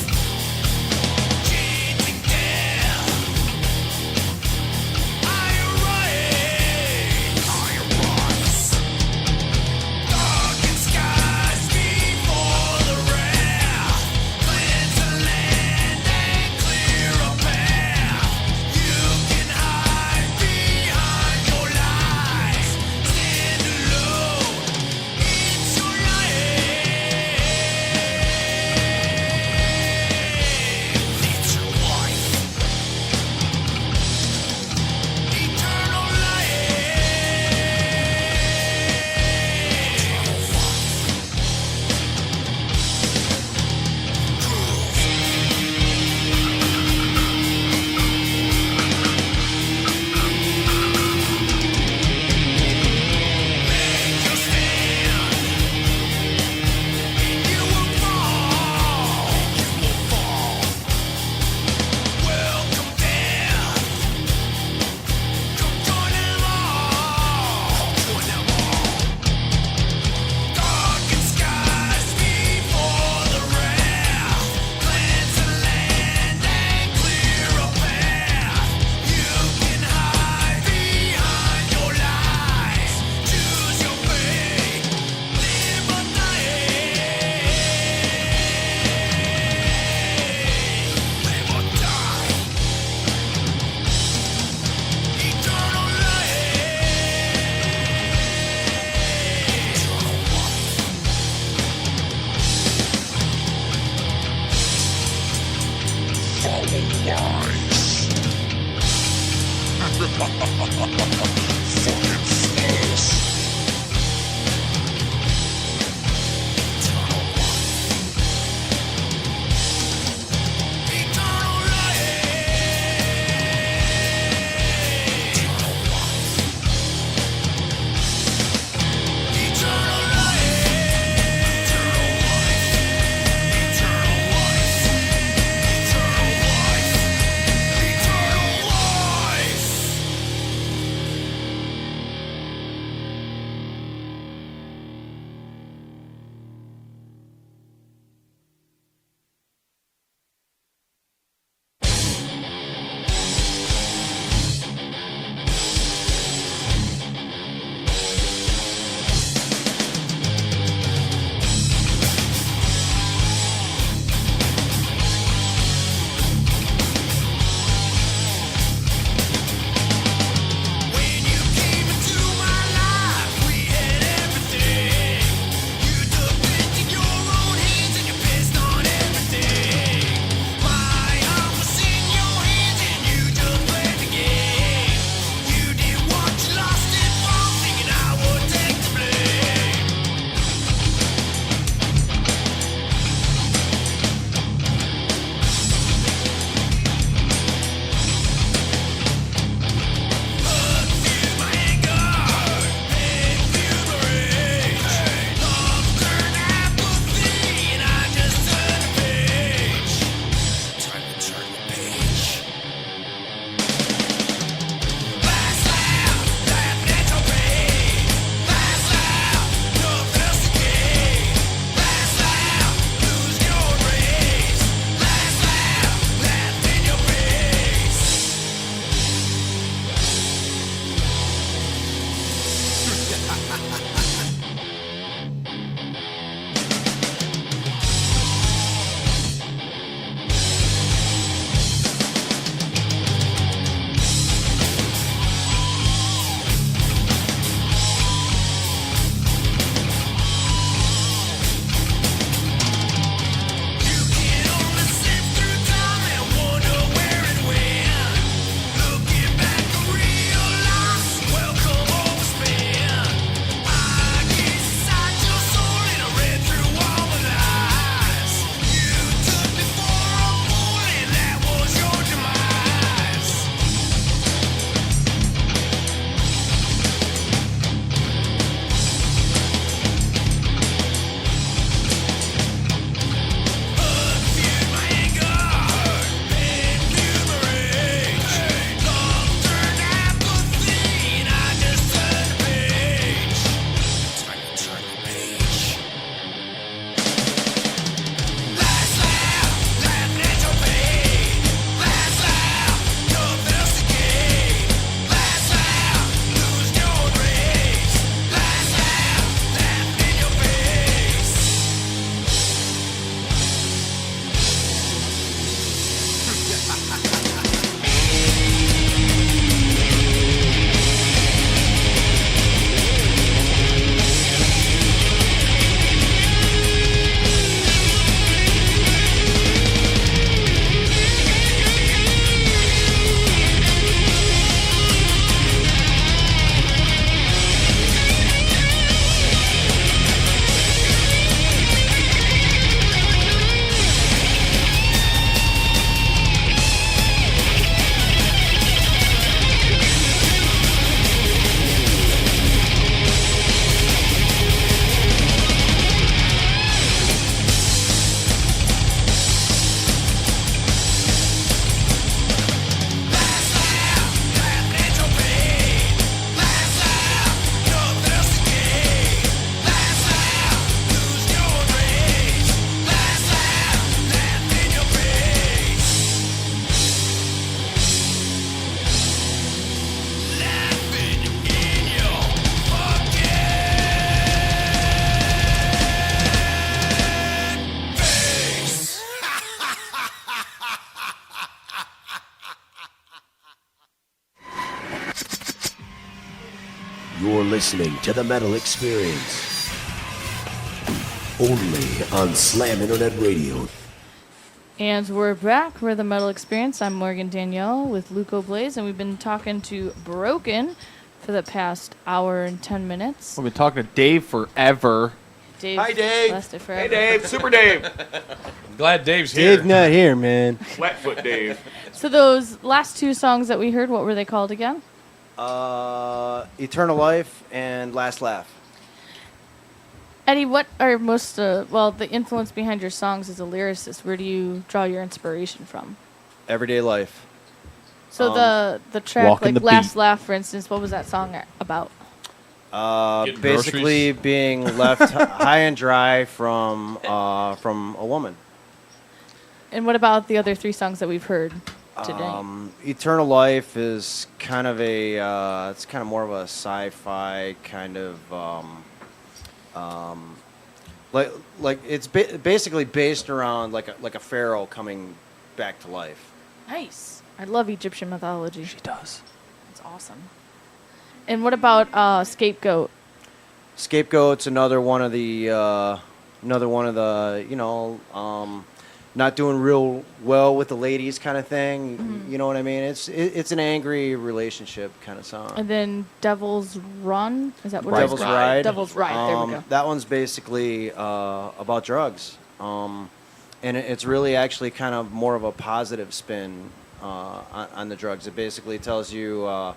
You can only sift through time and wonder where it went. Looking back to realize, welcome overspent. I get inside your soul and I read through all the lies. You took me for a fool and that was your demise. Unfueled my anger, pain fueled my rage. Love turned apathy and I just turned the page. Turn the page. Last laugh, laughing at your pain. Last laugh, nothing else to gain. Last laugh, losing your grace. Last laugh, laughing in your face. Last laugh, laughing at your pain. Last laugh, nothing else to gain. Last laugh, losing your grace. Last laugh, laughing in your face. Laughing in your fucking face. You're listening to the Metal Experience. Only on Slam Internet Radio. And we're back. We're the Metal Experience. I'm Morgan Danielle with Luco Blaze, and we've been talking to Broken for the past hour and 10 minutes. We've been talking to Dave forever. Dave Hi, Dave. lasted forever. Hey, Dave. Super Dave. I'm glad Dave's here. Dave's not here, man. Flatfoot Dave. So those last two songs that we heard, what were they called again? Eternal Life and Last Laugh. Eddie, what are most, the influence behind your songs as a lyricist? Where do you draw your inspiration from? Everyday life. So the track, Walking like the Last Beat. Laugh, for instance, what was that song about? Getting Basically groceries. being left high and dry from a woman. And what about the other three songs that we've heard today? Eternal Life is kind of it's kind of more of a sci-fi kind of like it's basically based around like a pharaoh coming back to life. Nice. I love Egyptian mythology. She does. That's awesome. And what about Scapegoat? Scapegoat's another one of the not doing real well with the ladies kind of thing. Mm-hmm. You know what I mean? It's an angry relationship kind of song. And then Devil's Run? Is that what it is? Devil's Ride. Devil's Ride. There we go. That one's basically about drugs, and it's really actually kind of more of a positive spin on the drugs. It basically tells you,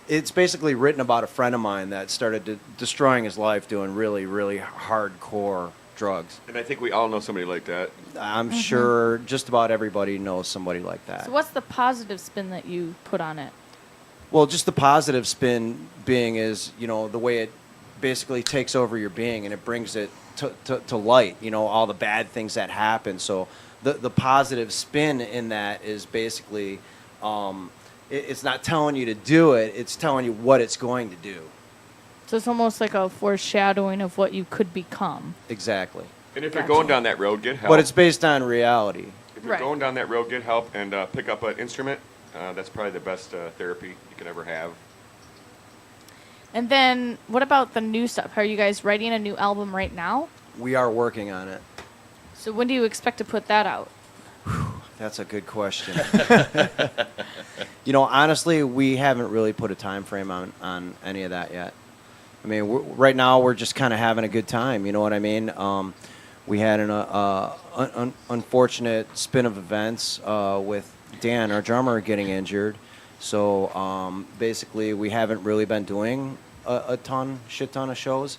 it's basically written about a friend of mine that started destroying his life doing really, really hardcore drugs. And I think we all know somebody like that. I'm sure just about everybody knows somebody like that. So what's the positive spin that you put on it? Well, just the positive spin being is, the way it basically takes over your being and it brings it to light, all the bad things that happen. So the positive spin in that is basically, it's not telling you to do it, it's telling you what it's going to do. So it's almost like a foreshadowing of what you could become. Exactly. And if you're going down that road, get help. But it's based on reality. If you're Right. going down that road, get help and pick up an instrument. That's probably the best therapy you can ever have. And then what about the new stuff? Are you guys writing a new album right now? We are working on it. So when do you expect to put that out? That's a good question. Honestly, we haven't really put a time frame on any of that yet. I mean, right now we're just kind of having a good time. You know what I mean? We had an unfortunate spin of events with Dan, our drummer, getting injured. So basically, we haven't really been doing a shit ton of shows.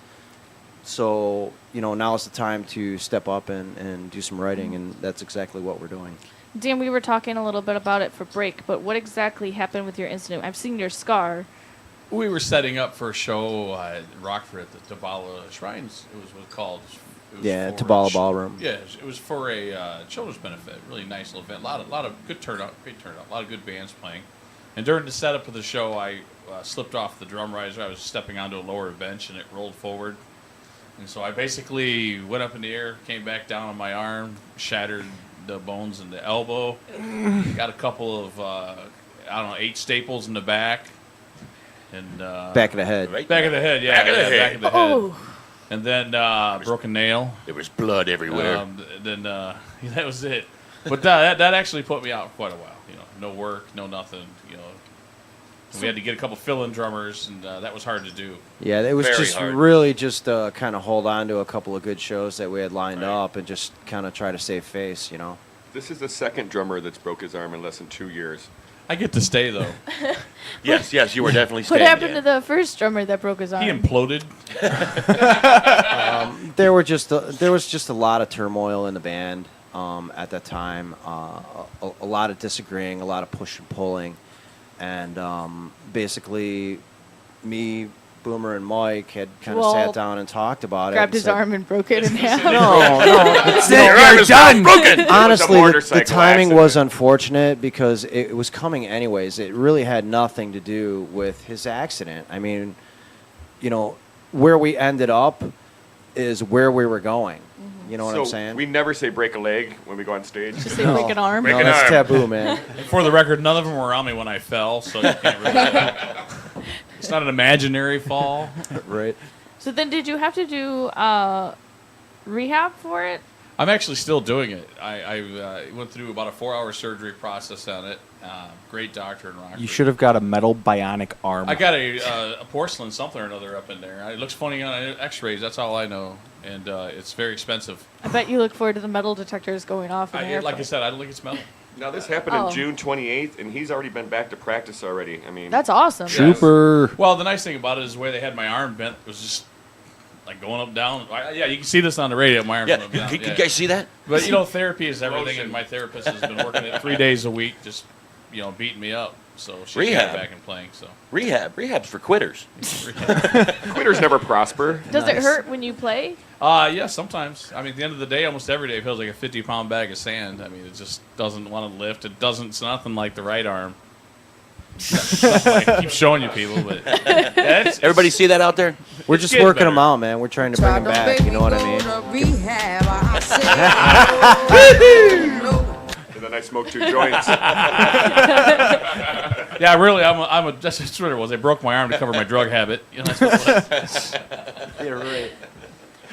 So now is the time to step up and do some writing, and that's exactly what we're doing. Dan, we were talking a little bit about it for break, but what exactly happened with your incident? I've seen your scar. We were setting up for a show at Rockford at the Tabala Shrines. It was called. It was Yeah, for Tabala Ballroom. Yeah, it was for a children's benefit. Really nice little event. A lot of good turnout. Great turnout. A lot of good bands playing. And during the setup of the show, I slipped off the drum riser. I was stepping onto a lower bench, and it rolled forward. And so I basically went up in the air, came back down on my arm, shattered the bones in the elbow, got a couple of 8 staples in the back, and Back of the head. Right? back of the head, yeah, Back of the yeah, head. back of the head, Oh, and then broke a nail. There was blood everywhere. Then that was it. But that actually put me out for quite a while. No work, no nothing. And we had to get a couple fill-in drummers, and that was hard to do. Yeah, it was Very just hard. really just kind of hold on to a couple of good shows that we had lined Right. up and just kind of try to save face, This is the second drummer that's broke his arm in less than 2 years. I get to stay though. Yes, you were definitely what staying. happened to the first drummer that broke his arm? He imploded. There was just a lot of turmoil in the band at that time, a lot of disagreeing, a lot of push and pulling, and basically me, Boomer, and Mike had kind of Well, sat down and talked about it. Grabbed and his said- arm and broke it in half. No, Your arm is not broken. honestly, the motorcycle timing accident. was unfortunate because it was coming anyways. It really had nothing to do with his accident. I mean, where we ended up is where we were going. You know what I'm saying? We never say break a leg when we go on stage. Just say break an arm. Break No, an that's arm. taboo, man. For the record, none of them were on me when I fell, so you can't really. It's not an imaginary fall. Right. So then did you have to do rehab for it? I'm actually still doing it. I went through about a 4-hour surgery process on it. Great doctor in Rockford. You should have got a metal bionic arm. I got a porcelain something or another up in there. It looks funny on X-rays. That's all I know, and it's very expensive. I bet you look forward to the metal detectors going off in the Like I airport. said, I don't think it's metal. Now this happened Oh. in June 28th, and he's already been back to practice already. I mean, That's awesome. Trooper. Well, the nice thing about it is the way they had my arm bent was just like going up, down. Yeah, you can see this on the radio. My arm's Yeah, going up, down. can you Yeah. guys see that? But therapy is everything, and my therapist has been working it 3 days a week, just beating me up. So she's Rehab. back and playing. So Rehab's for quitters. quitters never prosper. Does it hurt when you play? Yeah, sometimes. I mean, at the end of the day, almost every day it feels like a 50-pound bag of sand. I mean, it just doesn't want to lift. It doesn't. It's nothing like the right arm. I keep showing you people, but Everybody see that out there? We're just getting working better. them out, man. We're trying to bring them back. You know what I mean? And then I smoked 2 joints. Yeah, really, that's what it was. I broke my arm to cover my drug habit. That's what it was. Yeah, right.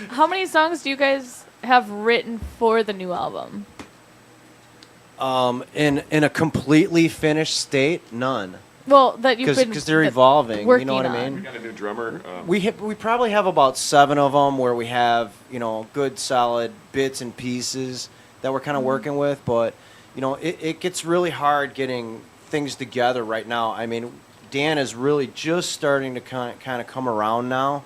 How many songs do you guys have written for the new album? In a completely finished state, none. Well, that you've been Because they're evolving. You working know what I on. mean? Got a new drummer. We probably have about 7 of them where we have good solid bits and pieces that we're kind of working with, but it gets really hard getting things together right now. I mean, Dan is really just starting to kind of come around now.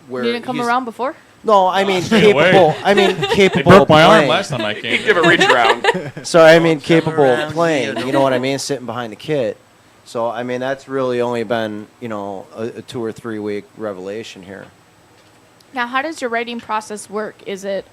Where You didn't come he's- around before? No, I mean Straight away. capable. I mean They capable. broke of my arm playing. last time I He'd came. give a reach around. So I mean, capable around of playing. here, You know what I mean? Sitting behind the kit. So I mean, that's really only been a 2 or 3 week revelation here. Now, how does your writing process work? Is it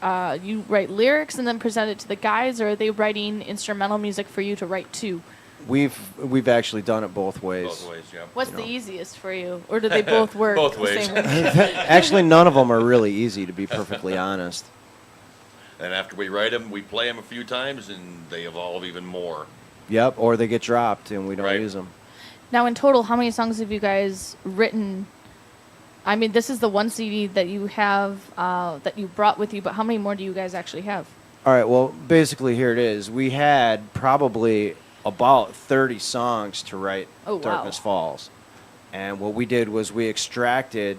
you write lyrics and then present it to the guys, or are they writing instrumental music for you to write to? We've actually done it both ways. Both ways, yeah. What's the easiest for you, or do they both work Both the ways. same way? Actually, none of them are really easy, to be perfectly honest. And after we write them, we play them a few times, and they evolve even more. Yep, or they get dropped and we don't Right. use them. Now, in total, how many songs have you guys written? I mean, this is the one CD that you have that you brought with you, but how many more do you guys actually have? All right, well, basically here it is. We had probably about 30 songs to write Oh, wow. Darkness Falls. And what we did was we extracted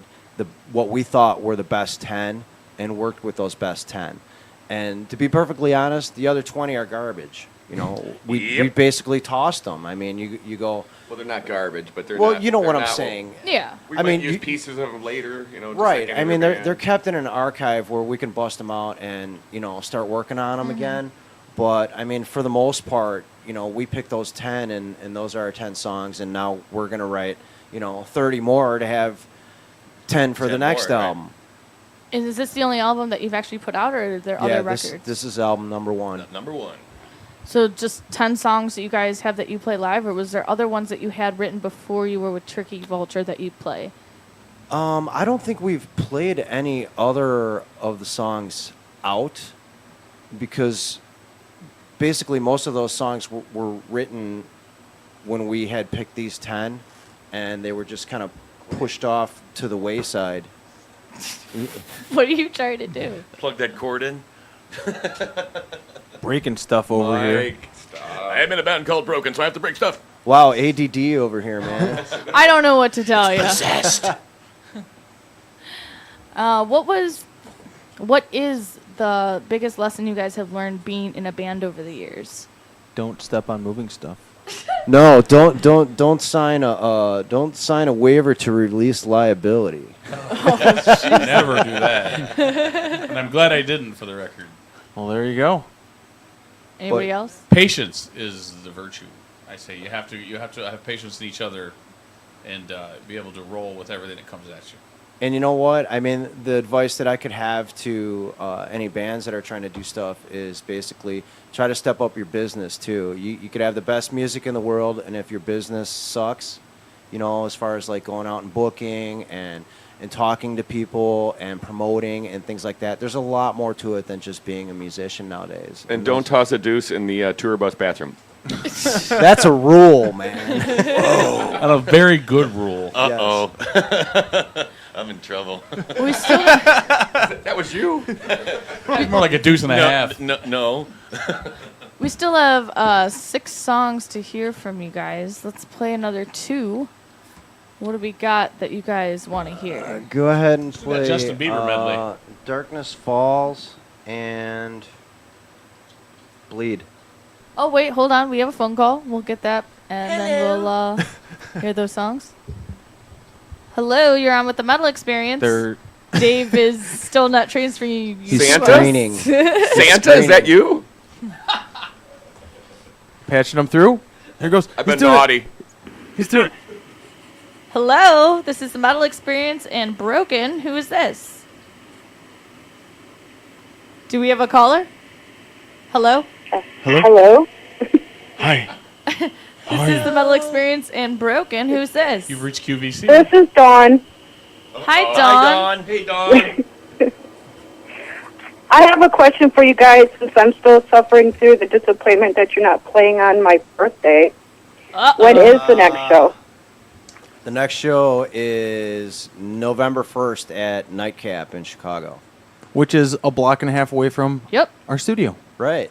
what we thought were the best 10 and worked with those best 10. And to be perfectly honest, the other 20 are garbage. You know, we Yep. basically tossed them. I mean, you go, Well, they're not garbage, but they're well, not, you know they're what I'm not- saying. Yeah. We I might mean, use you- pieces of them later, you know. Just Right. Like I any mean, other they're band. kept in an archive where we can bust them out and start working on them again. But I mean, for the most part, we picked those 10 and those are our 10 songs, and now we're gonna write 30 more to have 10 for the 10 next more, right. album. And is this the only album that you've actually put out, or are there Yeah, other this records? this is album number 1. Number one. So just 10 songs that you guys have that you play live, or was there other ones that you had written before you were with Turkey Vulture that you play? I don't think we've played any other of the songs out because basically most of those songs were written when we had picked these 10 and they were just kind of pushed off to the wayside. What are you trying to do? Plug that cord in. Breaking stuff over here. Mike, stop. I'm in a band called Broken, so I have to break stuff. Wow, ADD over here, man. I don't know what to tell you. What is the biggest lesson you guys have learned being in a band over the years? Don't step on moving stuff. No, don't sign a waiver to release liability. Never do that. And I'm glad I didn't, for the record. Well, there you go. Anybody else? Patience is the virtue. I say you have to have patience with each other, and be able to roll with everything that comes at you. And you know what? I mean, the advice that I could have to any bands that are trying to do stuff is basically try to step up your business too. You could have the best music in the world, and if your business sucks, as far as like going out and booking and talking to people and promoting and things like that, there's a lot more to it than just being a musician nowadays. And don't toss a deuce in the tour bus bathroom. That's a rule, man. And a very good rule. Uh-oh. I'm in trouble. We still That was you. It's more like a deuce and a half. No. we still have 6 songs to hear from you guys. Let's play another 2. What do we got that you guys want to hear? Go ahead and got play Justin Bieber medley. Darkness Falls and Bleed. Oh wait, hold on. We have a phone call. We'll get that, and then we'll hear those songs. Hello, you're on with the Metal Experience. They're Dave is still not transferring you. He's Santa? screening. Santa, is that you? patching them through. Here goes. I've He's been doing it. naughty. He's doing it. Hello, this is the Metal Experience and Broken. Who is this? Do we have a caller? Hello? Hello? Hi. This is the Metal Experience and Broken. Who's this? You've reached QVC. This is Dawn. Hi, Dawn. Hi, Dawn. Hey, Dawn. I have a question for you guys since I'm still suffering through the disappointment that you're not playing on my birthday. When is the next show? The next show is November 1st at Nightcap in Chicago. Which is a block and a half away from Yep. our studio. Right.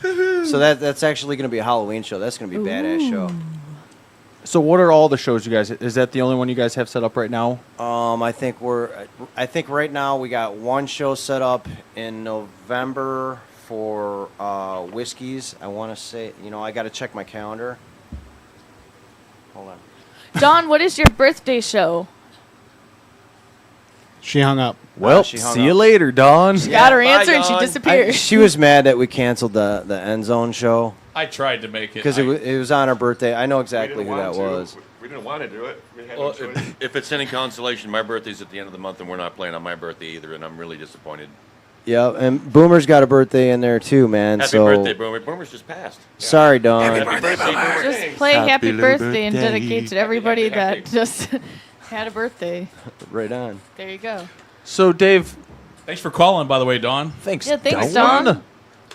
So that's actually going to be a Halloween show. That's going to be a badass show. So what are all the shows you guys? Is that the only one you guys have set up right now? I think right now we got one show set up in November for Whiskeys. I want to say, I got to check my calendar. Hold on. Dawn, what is your birthday show? She hung up. Well, she hung see you up. later, Dawn. Got her bye, answer and she Dawn. disappeared. She was mad that we canceled the End Zone show I tried to make it. because it was on her birthday. I know exactly We who didn't that want to. was. We didn't want to do it. We had Well, no choice. if it's any consolation, my birthday's at the end of the month, and we're not playing on my birthday either, and I'm really disappointed. Yep, and Boomer's got a birthday in there too, man. Happy so birthday, Boomer. Boomer's just passed. sorry, Dawn. Happy birthday, Boomer. Just play Happy Happy little Birthday and birthday. dedicate to everybody that just had a birthday. Right on. There you go. So, Dave, Thanks for calling, by the way, Dawn. thanks. Yeah, thanks, Dawn. Dawn.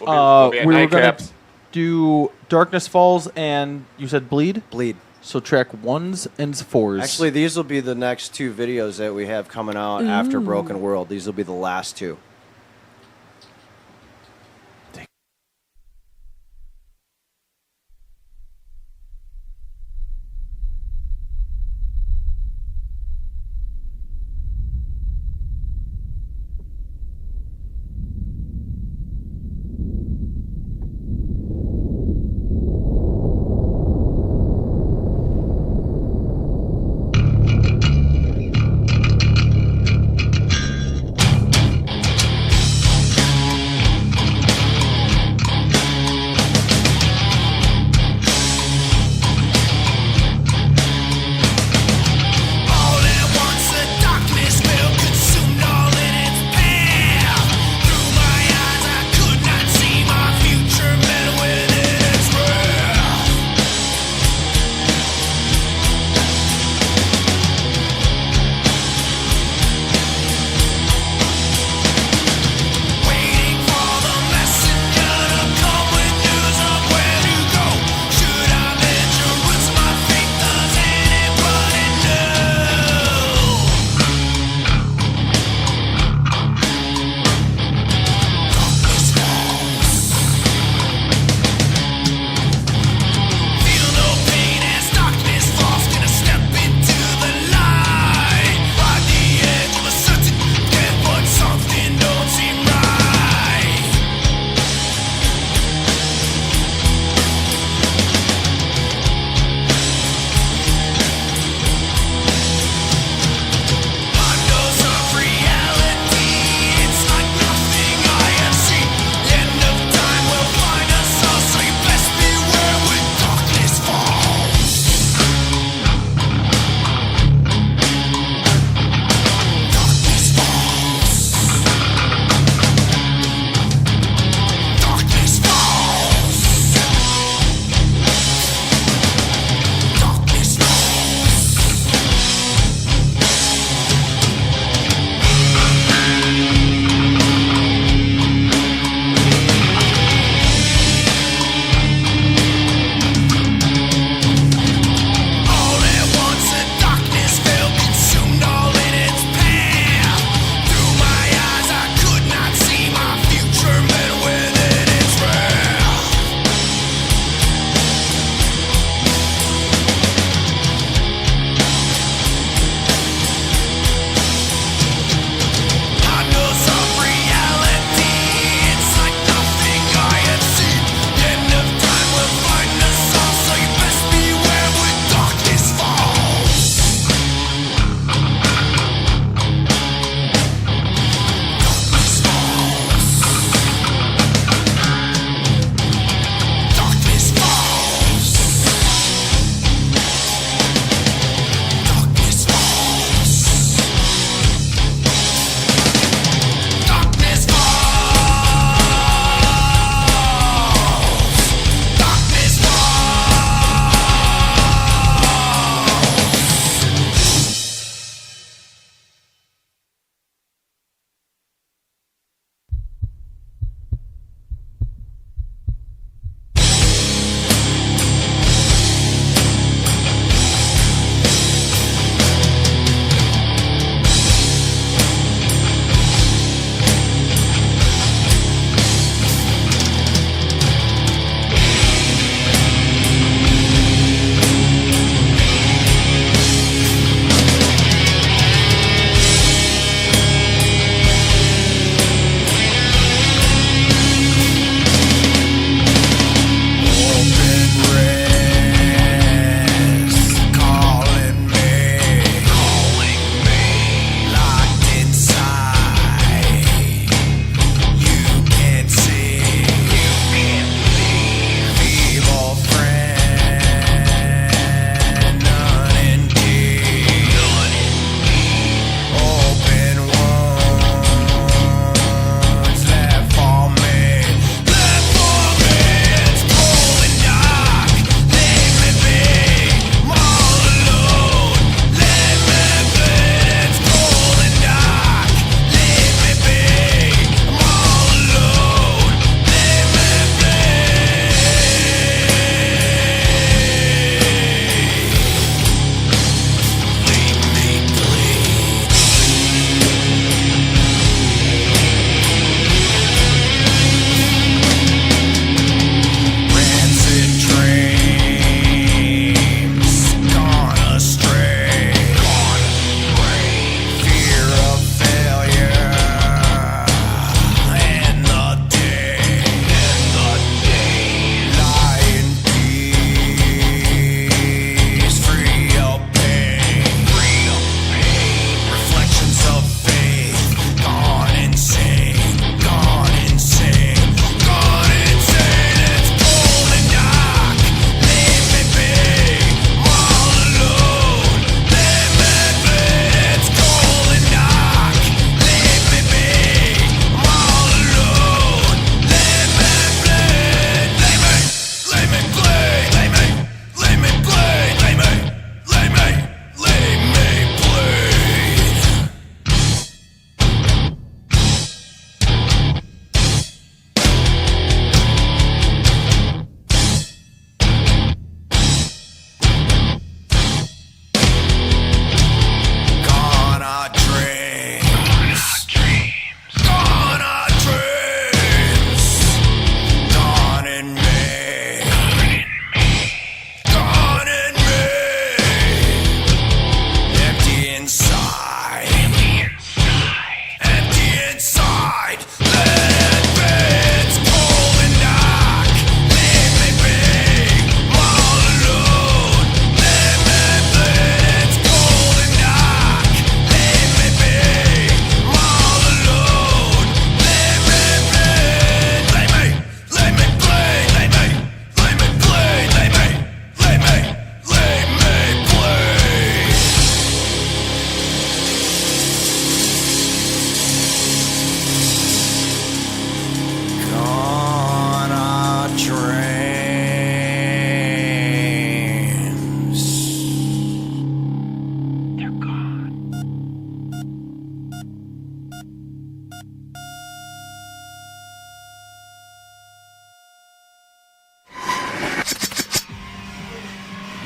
We'll be at We were gonna Nightcaps. do Darkness Falls, and you said Bleed. Bleed. So track 1s and 4s. Actually, these will be the next 2 videos that we have coming out after Broken World. These will be the last 2.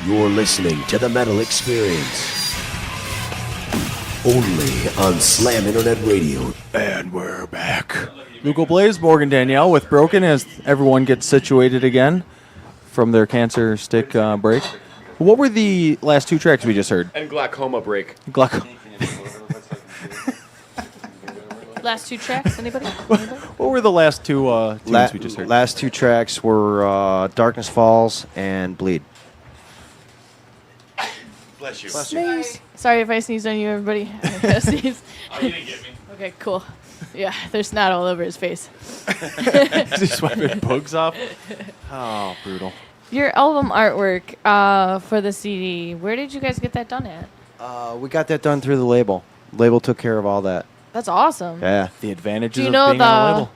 You're listening to the Metal Experience. Only on Slam Internet Radio. And we're back. Lugo Blaze, Morgan Danielle with Broken as everyone gets situated again from their cancer stick break. What were the last two tracks we just heard? And glaucoma break. Last two tracks, anybody? What were the last two tunes we just heard? Last two tracks were Darkness Falls and Bleed. Bless you. Sneeze. Sorry if I sneezed on you, everybody. I'm gonna sneeze. Oh, you didn't get me. Okay, cool. Yeah, there's snot all over his face. Just wiping bugs off. Oh, brutal. Your album artwork for the CD, where did you guys get that done at? We got that done through the label. Label took care of all that. That's awesome. Yeah. The advantages Do you of know being on a label.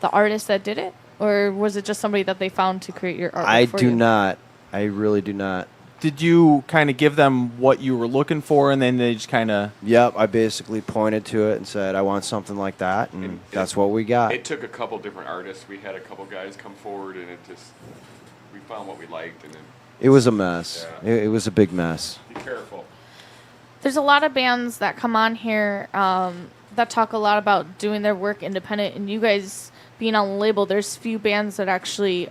the artist that did it? Or was it just somebody that they found to create your artwork I for do you? not. I really do not. Did you kind of give them what you were looking for, and then they just kind of... Yep, I basically pointed to it and said, I want something like that, and that's what we got. It took a couple different artists. We had a couple guys come forward, and we found what we liked, and then It was a mess. Yeah. It was a big mess. be careful. There's a lot of bands that come on here that talk a lot about doing their work independent, and you guys being on the label, there's few bands that actually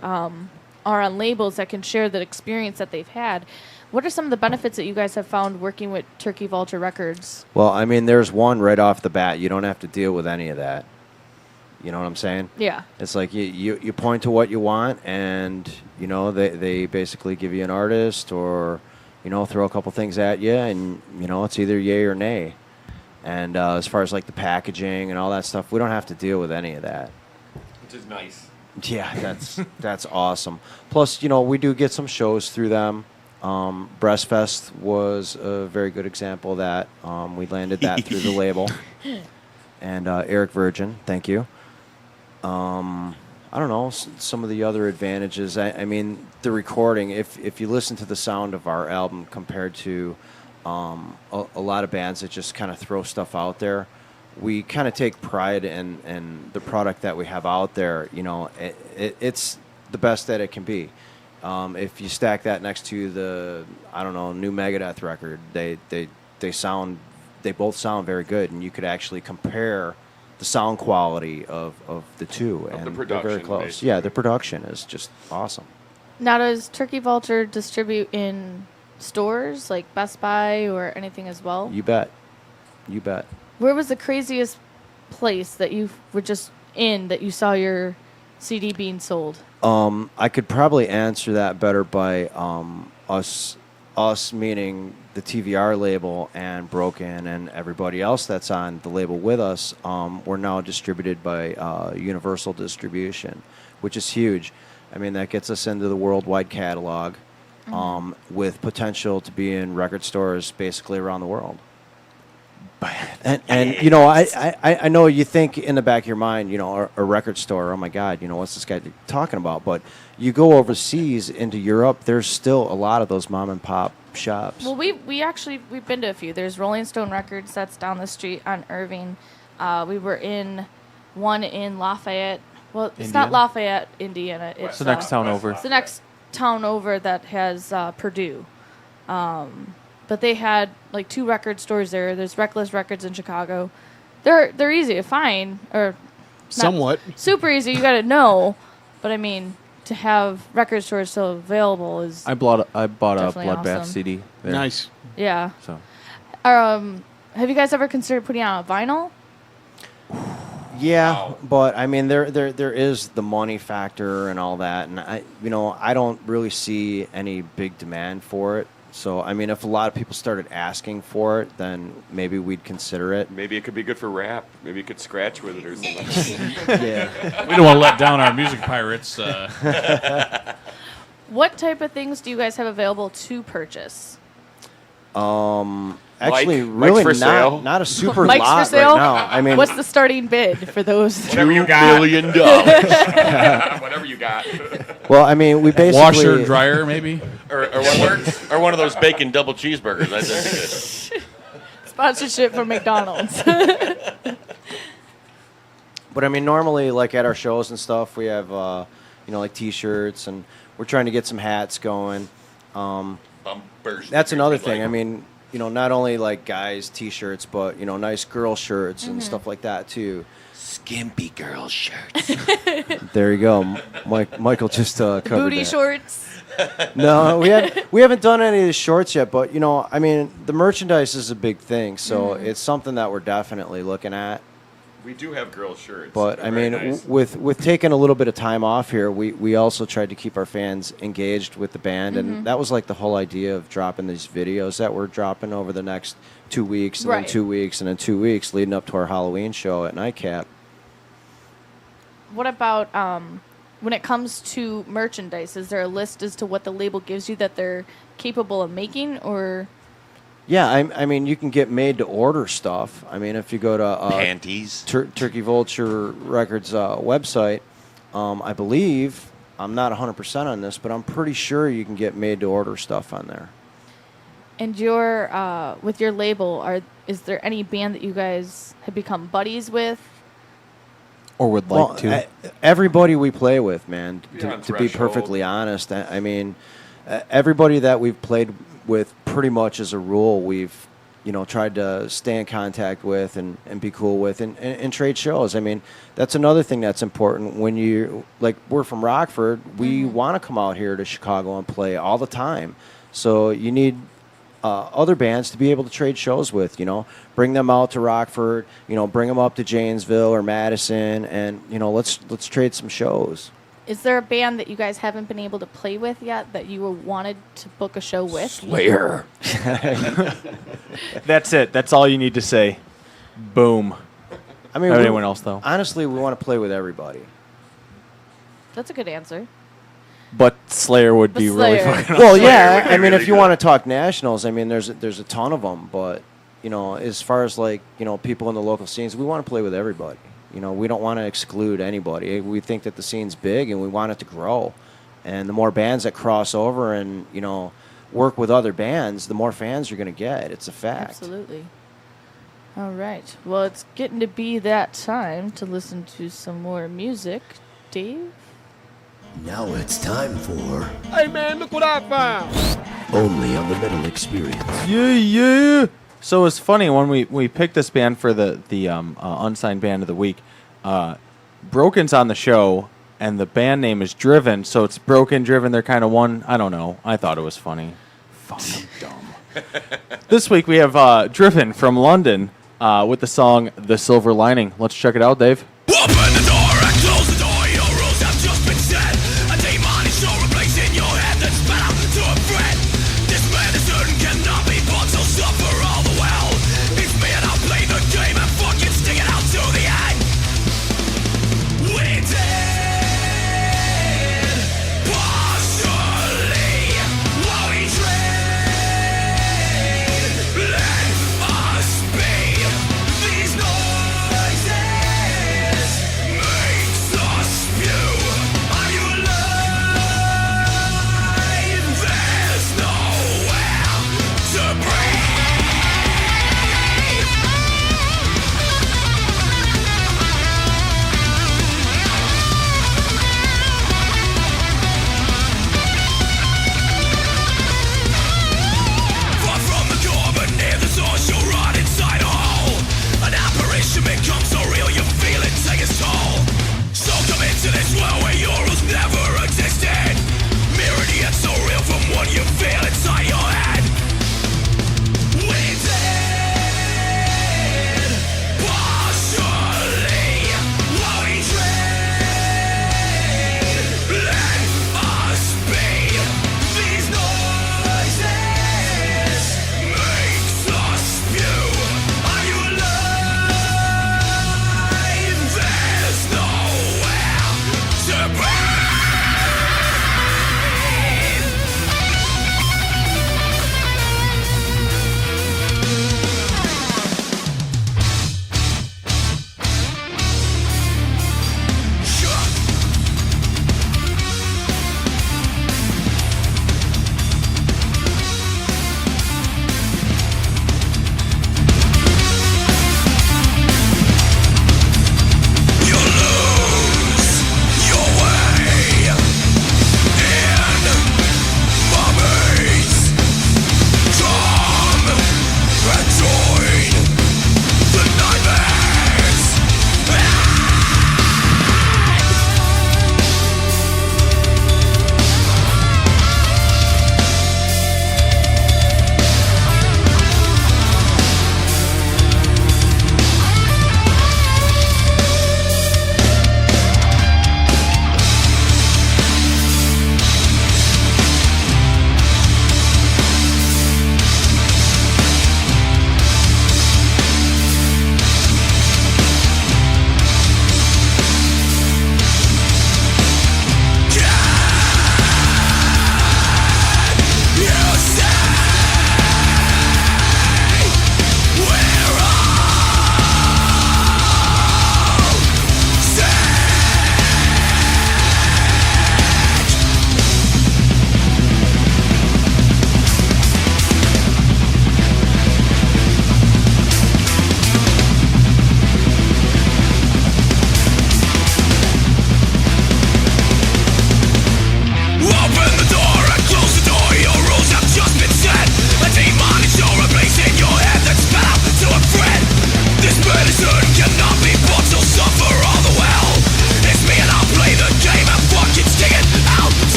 are on labels that can share the experience that they've had. What are some of the benefits that you guys have found working with Turkey Vulture Records? Well, I mean, there's one right off the bat. You don't have to deal with any of that. You know what I'm saying? Yeah. It's like you point to what you want, and, you know, they basically give you an artist or, you know, throw a couple things at you, and, you know, it's either yay or nay. And as far as, like, the packaging and all that stuff, we don't have to deal with any of that. Which is nice. Yeah, that's awesome. Plus, you know, we do get some shows through them. Breastfest was a very good example of that. We landed that through the label. And Eric Virgin, thank you. I don't know, some of the other advantages. I mean, the recording, if you listen to the sound of our album compared to a lot of bands that just kind of throw stuff out there, we kind of take pride in the product that we have out there. You know, it's the best that it can be. If you stack that next to the, I don't know, new Megadeth record, they both sound very good, and you could actually compare the sound quality of the two, and the they're very production, close. basically. Yeah, the production is just awesome. Now, does Turkey Vulture distribute in stores like Best Buy or anything as well? You bet. You bet. Where was the craziest place that you were just in that you saw your CD being sold? I could probably answer that better by us meaning the TVR label and Broken and everybody else that's on the label with us. We're now distributed by Universal Distribution, which is huge. I mean, that gets us into the worldwide catalog with potential to be in record stores basically around the world. And you know, I know you think in the back of your mind, you know, a record store, oh my God, you know, what's this guy talking about? But you go overseas into Europe, there's still a lot of those mom and pop shops. Well, we've been to a few. There's Rolling Stone Records that's down the street on Irving. We were in one in Lafayette. Well, it's not Indiana? Lafayette, Indiana. It's the next town over. It's the next town over that has Purdue. But they had like 2 record stores there. There's Reckless Records in Chicago. They're easy to find, or not Somewhat. super easy. You got to know, but I mean, to have record stores still available is I bought a Definitely Bloodbath awesome. CD there. Nice. yeah. So Have you guys ever considered putting out a vinyl? Yeah, but I mean, there is the money factor and all that, and I don't really see any big demand for it. So, I mean, if a lot of people started asking for it, then maybe we'd consider it. Maybe it could be good for rap. Maybe you could scratch with it or something. Yeah. We don't want to let down our music pirates. What type of things do you guys have available to purchase? Actually, Mike's really for sale. not a super Mike's lot for sale? right now. I mean, What's the starting bid for those? Whatever you got. $2 million. Whatever you got. well, I mean, we basically Washer, dryer, maybe? or one of those bacon double cheeseburgers. That's good. Sponsorship from McDonald's. But I mean, normally, like at our shows and stuff, we have, like T-shirts, and we're trying to get some hats going. Oh, bursting. That's Here's another like- thing. I mean, not only like guys T-shirts, but nice girl shirts and stuff like that too. Skimpy girl shirts. There you go. Michael just covered Booty that. shorts. No, we haven't done any of the shorts yet, but I mean, the merchandise is a big thing, so it's something that we're definitely looking at. We do have girl shirts. But They're I very mean, nice. with taking a little bit of time off here, we also tried to keep our fans engaged with the band, and that was like the whole idea of dropping these videos that we're dropping over the next 2 weeks, and Right. then 2 weeks, and then 2 weeks, leading up to our Halloween show at Nightcap. What about when it comes to merchandise? Is there a list as to what the label gives you that they're capable of making, or? Yeah, I mean, you can get made to order stuff. I mean, if you go to Panties. Turkey Vulture Records website, I believe, I'm not 100% on this, but I'm pretty sure you can get made to order stuff on there. And your with your label, is there any band that you guys have become buddies with? Or would like to. Everybody we play with, man, Yeah, to be Threshold. perfectly honest. I mean, everybody that we've played with, pretty much as a rule, we've tried to stay in contact with and be cool with and trade shows. I mean, that's another thing that's important. When we're from Rockford, we want to come out here to Chicago and play all the time. So you need other bands to be able to trade shows with, bring them out to Rockford, bring them up to Janesville or Madison, and let's trade some shows. Is there a band that you guys haven't been able to play with yet that you wanted to book a show with? Slayer. That's it. That's all you need to say. Boom. I mean, Anyone else, though? Honestly, we want to play with everybody. That's a good answer. But Slayer would But be really Slayer. fucking Well, would yeah, be I mean, really if you good. want to talk nationals, I mean, there's a ton of them, but as far as people in the local scenes, we want to play with everybody. We don't want to exclude anybody. We think that the scene's big and we want it to grow. And the more bands that cross over and, work with other bands, the more fans you're going to get. It's a fact. Absolutely. All right. Well, it's getting to be that time to listen to some more music. Dave? Now it's time for Hey man, look what I found! Only on the Metal Experience. Yeah. So it's funny when we picked this band for the unsigned band of the week. Broken's on the show, and the band name is Driven. So it's Broken, Driven. They're kind of one. I don't know. I thought it was funny. Fucking dumb. This week we have Driven from London with the song "The Silver Lining." Let's check it out, Dave. Open the door and close the door. Your rules have just been set. A demon is so replacing your head that's better to a threat. This man is certain cannot be bought, so suffer all the well. It's me and I'll play the game and fucking stick it out to the end. We did partially what we trade. Let us be. These noises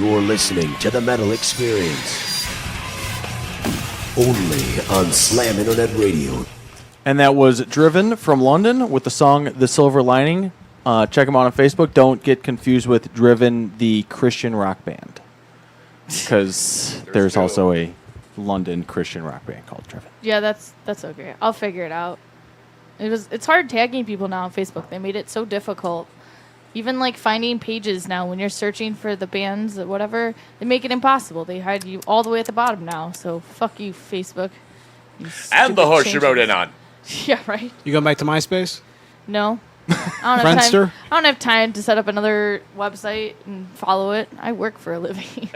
You're listening to the Metal Experience. Only on Slam Internet Radio. And that was Driven from London with the song The Silver Lining. Check them out on Facebook. Don't get confused with Driven, the Christian rock band. Because there's also a London Christian rock band called Driven. Yeah, that's okay. I'll figure it out. It's hard tagging people now on Facebook. They made it so difficult. Even like finding pages now when you're searching for the bands or whatever, they make it impossible. They hide you all the way at the bottom now. So fuck you, Facebook. You And the stupid horse you rode changes. in on. Yeah, right. You going back to MySpace? No. I don't have Friendster? time. I don't have time to set up another website and follow it. I work for a living.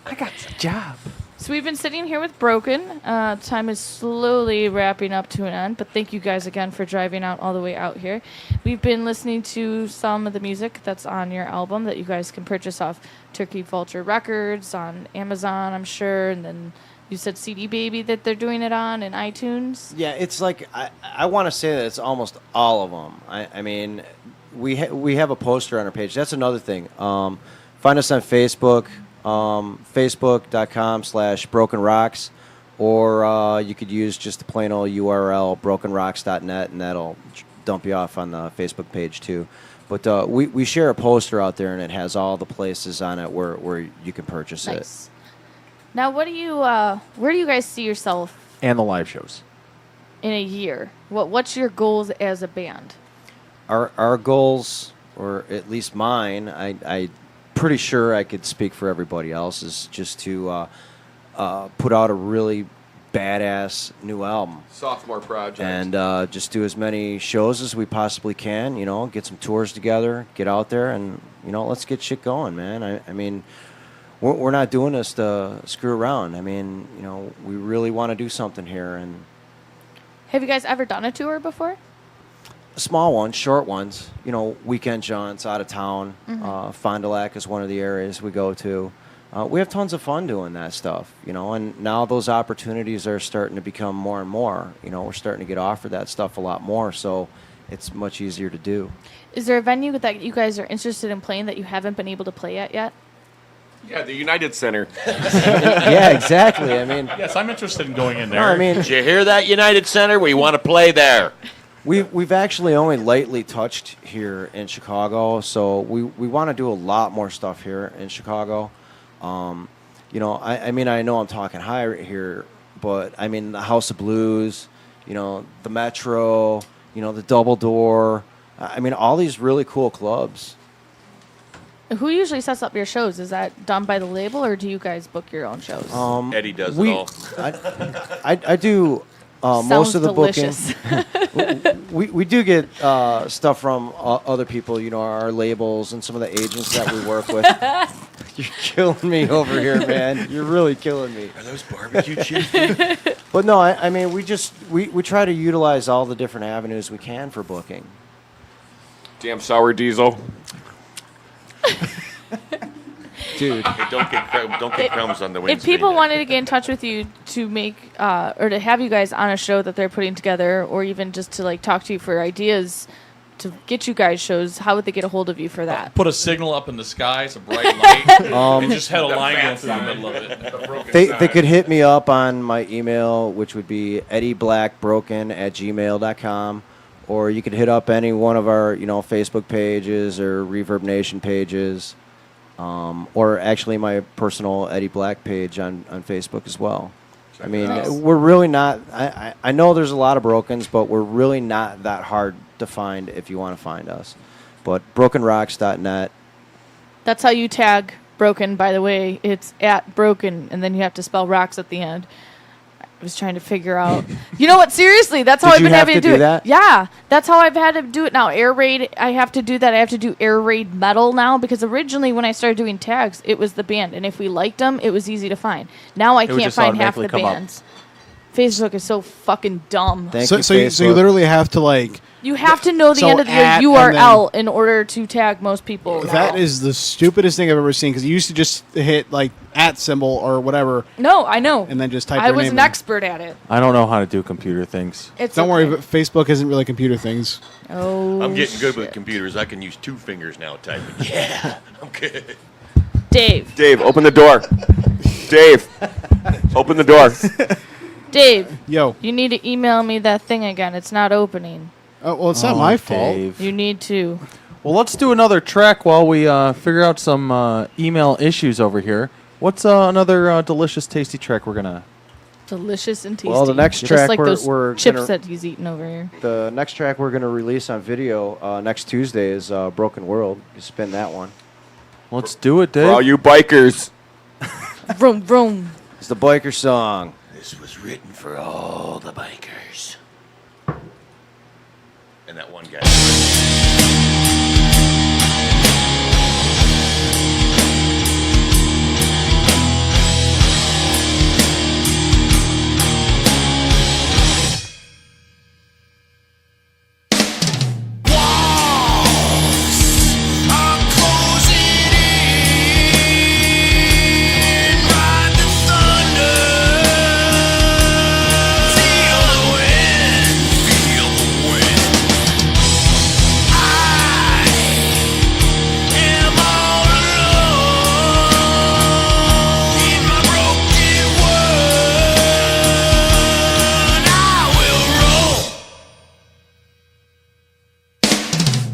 I got a job. So we've been sitting here with Broken. Time is slowly wrapping up to an end, but thank you guys again for driving out all the way out here. We've been listening to some of the music that's on your album that you guys can purchase off Turkey Vulture Records on Amazon, I'm sure, and then you said CD Baby that they're doing it on and iTunes. Yeah, it's like I want to say that it's almost all of them. I mean, we have a poster on our page. That's another thing. Find us on Facebook, facebook.com/Broken Rocks, or you could use just the plain old URL brokenrocks.net, and that'll dump you off on the Facebook page too. But we share a poster out there, and it has all the places on it where you can purchase it. Nice. Now, where do you guys see yourself And the live shows. in a year? What's your goals as a band? Our goals, or at least mine, I pretty sure I could speak for everybody else, is just to put out a really badass new album. Sophomore project. And just do as many shows as we possibly can, get some tours together, get out there, and, let's get shit going, man. I mean, we're not doing this to screw around. I mean, we really want to do something here. And Have you guys ever done a tour before? small ones, short ones, weekend jaunts out of town. Fond du Lac is one of the areas we go to. We have tons of fun doing that stuff, and now those opportunities are starting to become more and more. We're starting to get offered that stuff a lot more, so it's much easier to do. Is there a venue that you guys are interested in playing that you haven't been able to play at yet? Yeah, the United Center. Yeah, exactly. I mean, Yes, I'm interested in going in there. no, I mean, Did you hear that, United Center? We want to play there. we've actually only lately touched here in Chicago, so we want to do a lot more stuff here in Chicago. I mean, I know I'm talking high right here, but I mean the House of Blues, the Metro, the Double Door. I mean, all these really cool clubs. Who usually sets up your shows? Is that done by the label, or do you guys book your own shows? Eddie does we- it all. I do most Sounds of the delicious. booking. we do get stuff from other people, our labels and some of the agents that we work with. You're killing me over here, man. You're really killing me. Are those barbecue chips? But no, I mean, we try to utilize all the different avenues we can for booking. Damn sour diesel. Dude, Hey, don't get crumbs on the windscreen. If people wanted to get in touch with you to make or to have you guys on a show that they're putting together, or even just to like talk to you for ideas to get you guys shows, how would they get a hold of you for that? Put a signal up in the sky, it's a bright light, and just had a line going through the middle of it. they could hit me up on my email, which would be eddieblackbroken@gmail.com, or you could hit up any one of our Facebook pages or Reverb Nation pages, or actually my personal Eddie Black page on Facebook as well. I mean, Nice. we're really not. I know there's a lot of Brokens, but we're really not that hard to find if you want to find us. But brokenrocks.net. That's how you tag Broken, by the way. It's @Broken, and then you have to spell rocks at the end. I was trying to figure out. You know what? Seriously, that's how Did I've you been have having to to do it. that? Yeah, that's how I've had to do it now. Air Raid, I have to do that. I have to do Air Raid Metal now, because originally when I started doing tags, it was the band, and if we liked them, it was easy to find. Now I would can't just find half the automatically come up. bands. Facebook is so fucking dumb. Thank So you, you Facebook. literally have to You have to know the So end of your at and URL in order to tag most people. That now. is the stupidest thing I've ever seen, because you used to just hit like @ symbol or whatever, No, I know. and then just type I your was name an in. expert at it. I don't know how to do computer things. It's Don't worry, okay. but Facebook isn't really computer things. Oh, I'm getting good with shit. computers. I can use 2 fingers now typing. Yeah, I'm good. Dave. Dave, open the door. Dave, open the door. Dave, Yo. you need to email me that thing again. It's not opening. Oh, well, it's not my fault. Dave. You need to. Well, let's do another track while we figure out some email issues over here. What's another delicious, tasty track we're gonna? Delicious and tasty. Well, the next Just track like those we're chips gonna- that he's eating over here. The next track we're going to release on video next Tuesday is Broken World. You spin that one. Let's do it, Dave. For all you bikers. Vroom, vroom. It's the biker song. This was written for all the bikers. And that one guy. I'm closing in, ride the thunder, feel the wind, feel the wind. I am all alone in my broken world. I will roll.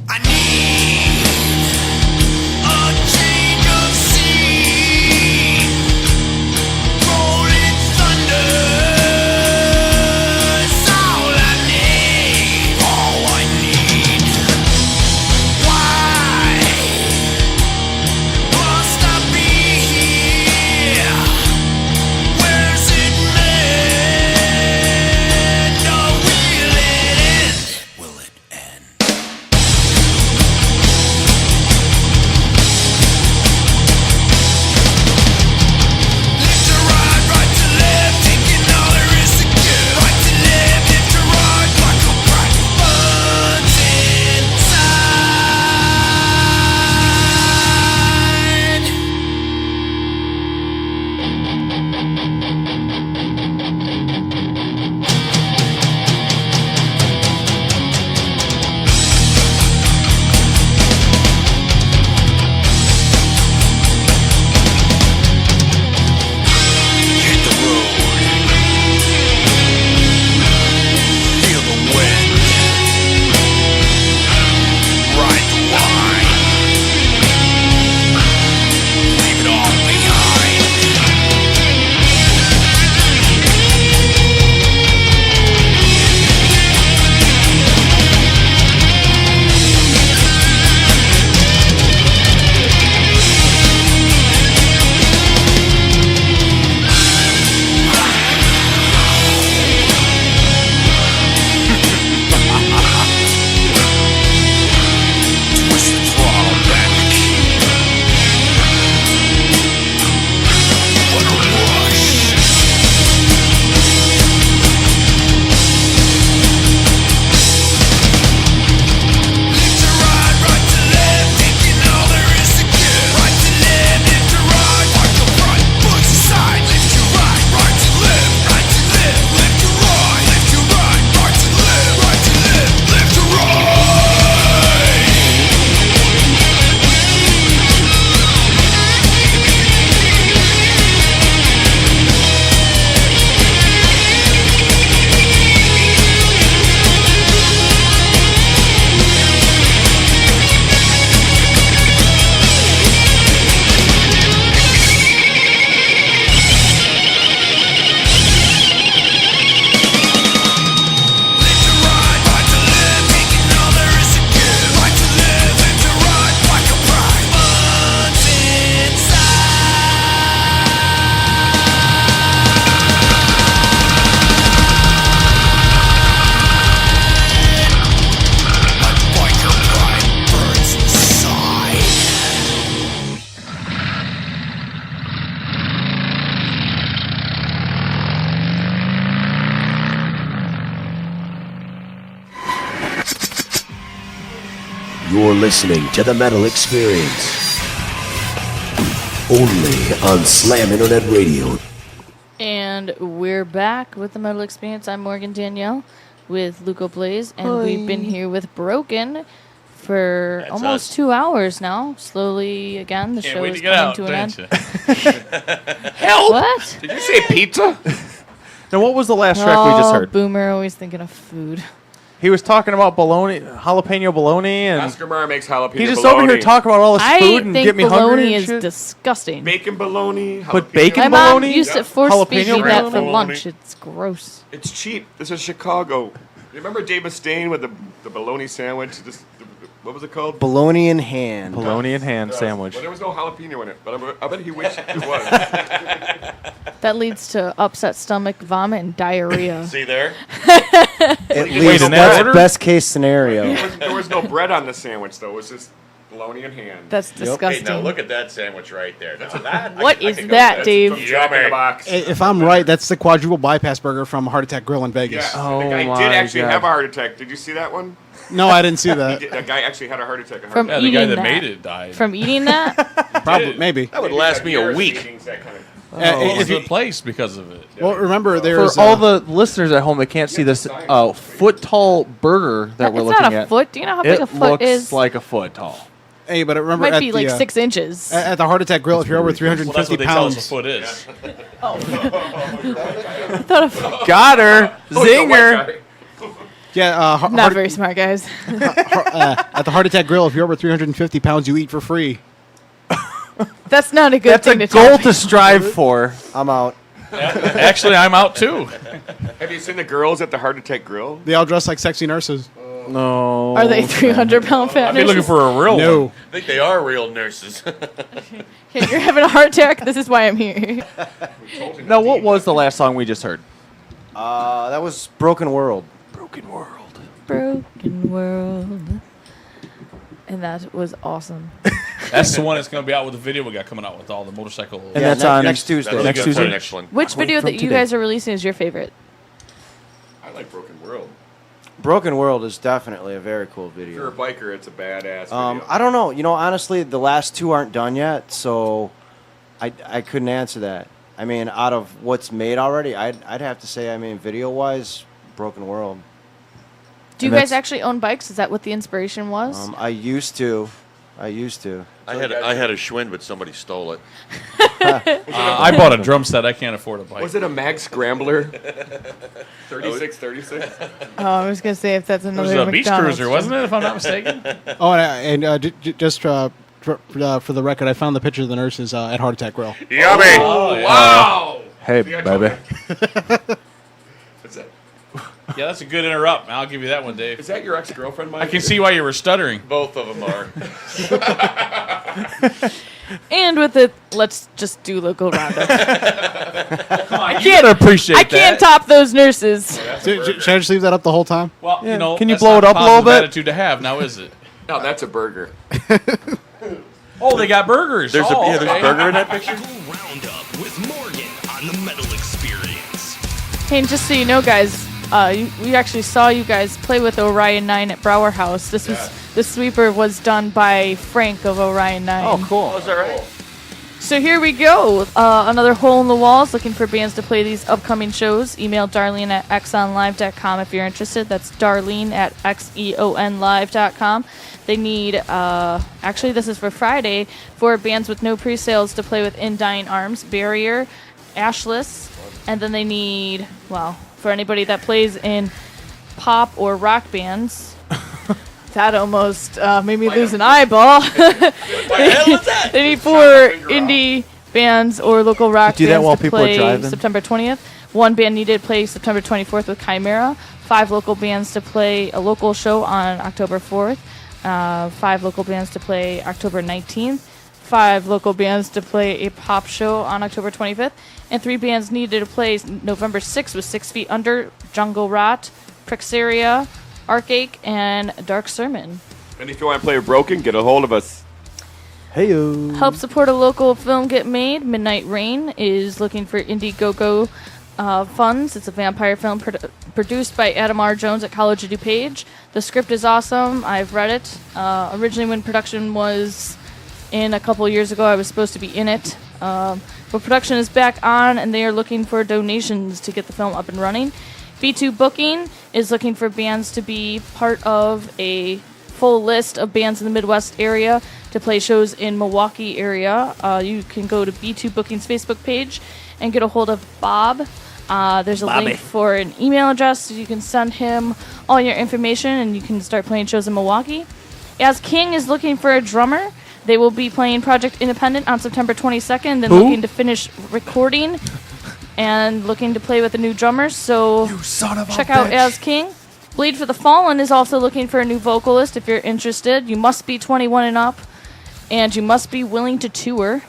I need a change of scene, rolling thunder. It's all I need, all I need. Why must I be here? Where's it meant? Or will it end? Will it end? Left to right to left, taking all there is to give. Right to left to right, like a bright burns inside. Hit the road. Feel the wind. Ride the line. Leave it all behind. Twist the throttle back. What a rush. Left to right to left, taking all there is to give. Right to left to right, like a bright bush side. Left to right to left, right to left, left to right, left to right, right to left, right to left, left to right. Left to right to left, taking all there is to give. Right to left to right, like a bright burns inside. My biker pride burns inside. You're listening to the Metal Experience. Only on Slam Internet Radio. And we're back with the Metal Experience. I'm Morgan Danielle with Luco Blaze, and we've been here with Broken for That's almost us. 2 hours now. Slowly, again, the Can't show wait is to get coming out, to an don't end. you? Help! What? Did you say pizza? Now, what was the last track we just Oh, heard? Boomer, always thinking of food. He was talking about bologna, jalapeno bologna, and Oscar Mayer makes jalapeno he just bologna. over here talking about all this I food and think get me hungry bologna and is shit. disgusting. Bacon bologna. Put jalapeno- bacon My mom bologna? used to force feed Jalapeno me that for bologna? lunch. It's gross. It's cheap. This is Chicago. You remember Dave Mustaine with the bologna sandwich? What was it called? Bologna in hand. Bologna and ham sandwich. Well, there was no jalapeno in it, but I bet he wished it was. That leads to upset stomach, vomit, and diarrhea. See there? At least in that that's order? best case scenario. There was no bread on the sandwich, though. It was just bologna in hand. That's Hey, disgusting. now look at that sandwich right there. That's that. What I is could go that, with Dave? From Jack in the Box. If I'm right, that's the quadruple bypass burger from Heart Attack Grill in Vegas. Yeah, Oh the guy my did actually God. have a heart attack. Did you see that one? No, I didn't see that. The guy actually had a heart attack. From Yeah, the guy eating that that. made it died. From eating that? Probably, maybe. That would last me a week. Well, it if was you, the place because of it. well, remember For there's all the listeners at home that can't see this foot tall burger that we're It's looking not a at, foot. Do you know how big it a foot looks is? like a foot tall. hey, but remember Might at be the, like 6 inches. at the Heart Attack Grill, if you're over Well, that's 350 what they tell us a pounds, foot is. Got her, zinger. Not very smart, guys. At the Heart Attack Grill, if you're over 350 pounds, you eat for free. That's not a good That's thing a to tell goal me. to strive for. I'm out. Actually, I'm out too. Have you seen the girls at the Heart Attack Grill? They all dress like sexy nurses. No. Are they 300-pound fat I'd be looking nurses? for a real No. one. I think they are real nurses. Hey, you're having a heart attack? This is why I'm here. Now, what was the last song we just heard? That was Broken World. Broken World. Broken World. And that was awesome. That's the one that's going to be out with the video we got coming out with all the motorcycle. And that's on next Tuesday. That'll be Next good for the Tuesday? next one. Which video from that you today. guys are releasing is your favorite? I like Broken World. Broken World is definitely a very cool If you're a video. biker, it's a badass video. I don't know. You know, honestly, the last two aren't done yet, so I couldn't answer that. I mean, out of what's made already, I'd have to say, I mean, video-wise, Broken World. Do you And guys that's- actually own bikes? Is that what the inspiration was? I used to. I had a Schwinn, but somebody stole it. I bought a drum set. I can't afford a bike. Was it a Mag Scrambler? 3636? Oh, I was gonna say if that's It was another a beach McDonald's cruiser, wasn't it? If I'm not mistaken. Oh, just for the record, I found the picture of the nurses at Heart Attack Grill. Yummy! Oh, yeah. Wow! Hey, See, I told baby. What's that? Yeah, that's a good interrupt. I'll give you that one, Dave. Is that your ex-girlfriend, Mike? I can see why you were stuttering. Both of them are. And with it, let's just do local roundup. I can't- appreciate I can't top those nurses. Should I just leave that up the whole time? Well, Yeah. you know, Can you that's blow not it up a little positive bit? Attitude to have now, is it? No, that's a burger. Oh, they got burgers. There's oh, there's okay. burger in that picture. Roundup with Morgan on the Metal Experience. Hey, and just so you know, guys, we actually saw you guys play with Orion 9 at Brower House. The sweeper was done by Frank of Orion 9. Oh, cool. Oh, is that right? So here we go. Another hole in the walls looking for bands to play these upcoming shows. Email Darlene at xonlive.com if you're interested. That's Darlene at xeonlive.com. They need, actually this is for Friday, for bands with no pre-sales to play with In Dying Arms, Barrier, Ashless, and then they need, well, for anybody that plays in pop or rock bands. That almost made me lose an eyeball. They need 4 indie bands or local rock Do that bands while to people are play driving? September 20th. 1 band needed to play September 24th with Chimera. 5 local bands to play a local show on October 4th. 5 local bands to play October 19th. 5 local bands to play a pop show on October 25th. And 3 bands needed to play November 6th with 6 Feet Under, Jungle Rot, Prixaria, Archache, and Dark Sermon. And if you want to play Broken, get a hold of us. Hey-o. Help support a local film get made. Midnight Rain is looking for Indiegogo funds. It's a vampire film produced by Adam R. Jones at College of DuPage. The script is awesome. I've read it. Originally, when production was in a couple years ago, I was supposed to be in it. But production is back on, and they are looking for donations to get the film up and running. B2 Booking is looking for bands to be part of a full list of bands in the Midwest area to play shows in Milwaukee area, you can go to B2 Bookings Facebook page and get a hold of Bob. There's a link for an email address so you can send him all your information and you can start playing shows in Milwaukee. As King is looking for a drummer, they will be playing Project Independent on September 22nd, then looking to finish recording and looking to play with a new drummer. So check out As King. Bleed for the Fallen is also looking for a new vocalist. If you're interested, you must be 21 and up, and you must be willing to tour.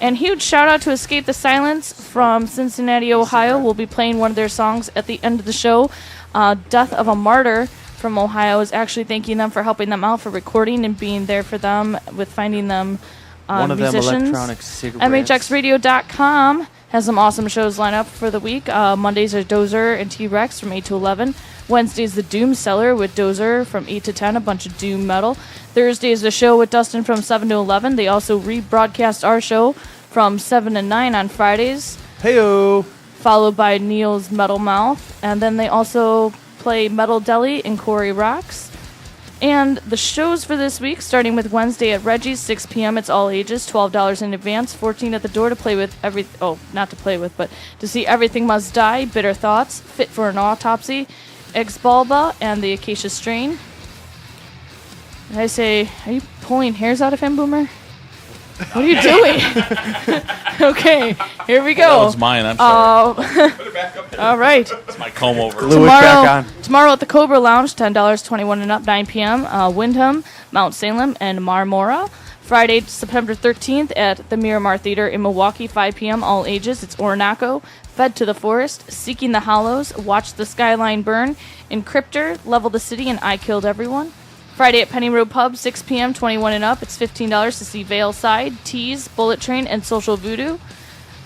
And huge shout out to Escape the Silence from Cincinnati, Ohio. We'll be playing one of their songs at the end of the show. Death of a Martyr from Ohio is actually thanking them for helping them out for recording and being there for them with finding them One of them musicians. electronic cigarettes. MHXradio.com has some awesome shows lined up for the week. Mondays are Dozer and T-Rex from 8 to 11. Wednesday's the Doom Cellar with Dozer from 8 to 10, a bunch of doom metal. Thursday's the show with Dustin from 7 to 11. They also rebroadcast our show from 7 to 9 on Fridays. Heyo. Followed by Neil's Metal Mouth. And then they also play Metal Deli and Corey Rocks. And the shows for this week, starting with Wednesday at Reggie's, 6 p.m. It's all ages, $12 in advance, $14 at the door to play with not to play with, but to see Everything Must Die, Bitter Thoughts, Fit for an Autopsy, Exbalba, and the Acacia Strain. Did I say, are you pulling hairs out of him, Boomer? What are you doing? Okay, here we go. That was mine. I'm sorry. All right. It's my comb over. Glue it back on. Tomorrow at the Cobra Lounge, $10, 21 and up, 9 p.m. Windham, Mount Salem, and Marmora. Friday, September 13th at the Miramar Theater in Milwaukee, 5 p.m. All ages. It's Ornaco, Fed to the Forest, Seeking the Hollows, Watch the Skyline Burn, Encryptor, Level the City, and I Killed Everyone. Friday at Penny Road Pub, 6 p.m., 21 and up. It's $15 to see Veil Side, Tease, Bullet Train, and Social Voodoo.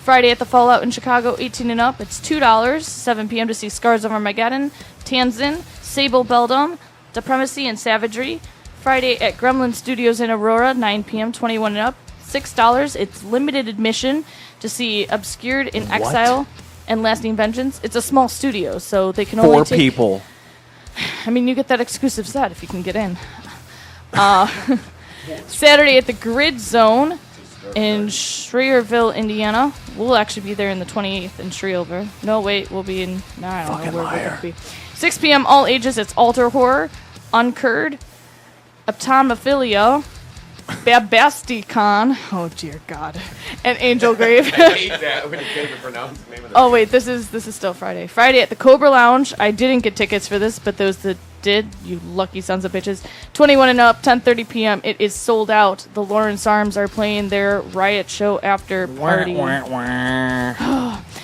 Friday at the Fallout in Chicago, 18 and up. It's $2, 7 p.m. to see Scars of Armageddon, Tanzin, Sable Beldam, Depremacy, and Savagery. Friday at Gremlin Studios in Aurora, 9 p.m., 21 and up. $6. It's limited admission to see Obscured in Exile and Lasting Vengeance. It's a small studio, so they can only 4 take... people. I mean, you get that exclusive set if you can get in. Saturday at the Grid Zone in Shreveville, Indiana. We'll actually be there in the 28th in Shreveville. No, wait, we'll be in... No, I don't know where we'll be. 6 p.m. all ages. It's Altar Horror, Uncurred, Optomophilia, Babasticon. Oh, dear God. And Angel Grave. I hate that when you can't even pronounce the name of the Oh wait, this is still Friday. Friday at the Cobra Lounge. I didn't get tickets for this, but those that did, you lucky sons of bitches. 21 and up, 10:30 p.m. It is sold out. The Lawrence Arms are playing their Riot Show after party.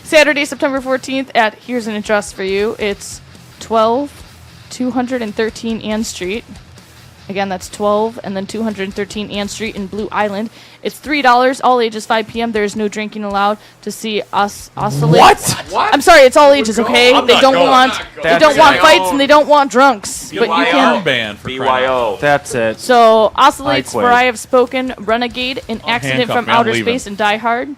Saturday, September 14th at Here's an Address for You. It's 213 Ann Street. Again, that's 12 and then 213 Ann Street in Blue Island. It's $3, all ages, 5 p.m. There is no drinking allowed to see us oscillate. What? I'm sorry, it's all ages, okay? I'm They not don't going. want That's they don't want it. fights and they don't want drunks. But you Burn can. ban for crying out loud. BYO. That's it. So oscillates quit. for I Have Spoken, Renegade, An Accident handcuff from me, I'm Outer leaving. Space, and Die Hard.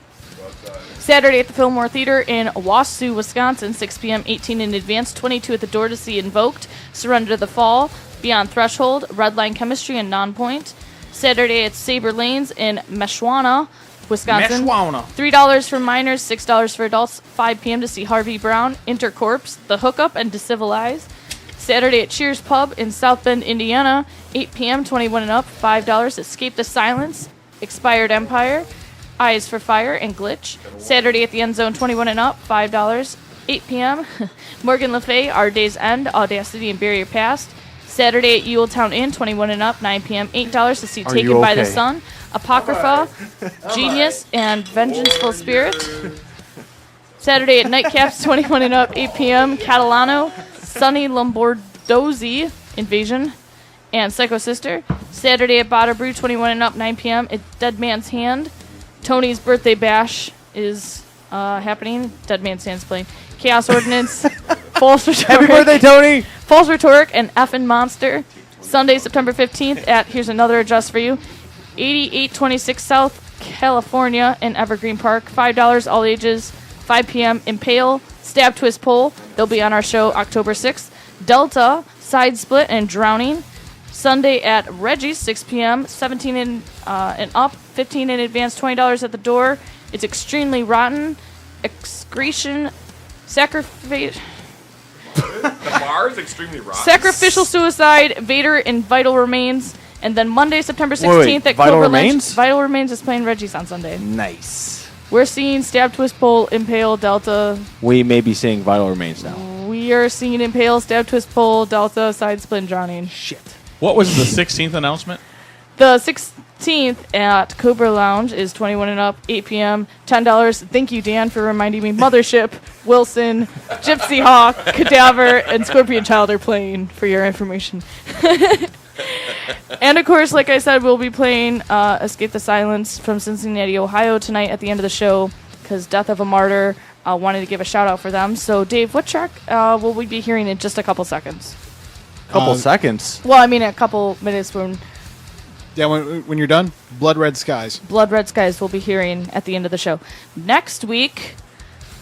Saturday at the Fillmore Theater in Wausau, Wisconsin, 6 p.m., 18 in advance, 22 at the door to see Invoked, Surrender to the Fall, Beyond Threshold, Redline Chemistry, and Nonpoint. Saturday at Saber Lanes in Meshwana, Wisconsin. $3 for minors, $6 for adults, 5 p.m. to see Harvey Brown, Intercorpse, The Hookup, and Decivilize. Saturday at Cheers Pub in South Bend, Indiana, 8 p.m., 21 and up, $5. Escape the Silence, Expired Empire, Eyes for Fire, and Glitch. Saturday at the End Zone, 21 and up, $5. 8 p.m., Morgan Le Fay, Our Day's End, Audacity, and Barrier Past. Saturday at Ewelltown Inn, 21 and up, 9 p.m., $8 to see Are Taken you by the okay? Sun, Apocrypha, Genius, and Vengeful Spirit. Saturday at Nightcaps, 21 and up, 8 p.m., Catalano, Sunny Lombardozzi, Invasion, and Psycho Sister. Saturday at Bada Brew, 21 and up, 9 p.m., at Dead Man's Hand. Tony's Birthday Bash is happening. Dead Man's Hand's playing. Chaos Ordinance, False Rhetoric. Happy birthday, Tony! False Rhetoric and Effin' Monster. Sunday, September 15th at, here's another address for you, 8826 South California in Evergreen Park. $5 all ages, 5 p.m. Impale, Stab Twist Pole. They'll be on our show October 6th. Delta, Side Split, and Drowning. Sunday at Reggie's, 6 p.m. 17 and up, 15 in advance, $20 at the door. It's extremely rotten. Excretion, sacrifice. The bar is extremely rotten. Sacrificial suicide, Vader, and Vital Remains. And then Monday, September 16th Wait, at Vital Clover Remains? Lynch. Vital Remains is playing Reggie's on Sunday. Nice. We're seeing Stab, Twist, Pull, Impale, Delta. We may be seeing Vital Remains now. We are seeing Impale, Stab, Twist, Pull, Delta, Side Split, and Drowning. Shit. What was the 16th announcement? The 16th at Cobra Lounge is 21 and up, 8 p.m., $10. Thank you, Dan, for reminding me. Mothership, Wilson, Gypsy Hawk, Cadaver, and Scorpion Child are playing, for your information. And, of course, like I said, we'll be playing Escape the Silence from Cincinnati, Ohio tonight at the end of the show because Death of a Martyr wanted to give a shout-out for them. So, Dave, what track will we be hearing in just a couple seconds? Couple seconds. Well, I mean a couple minutes when Yeah, when you're done, Blood Red Skies. Blood Red Skies we'll be hearing at the end of the show. Next week,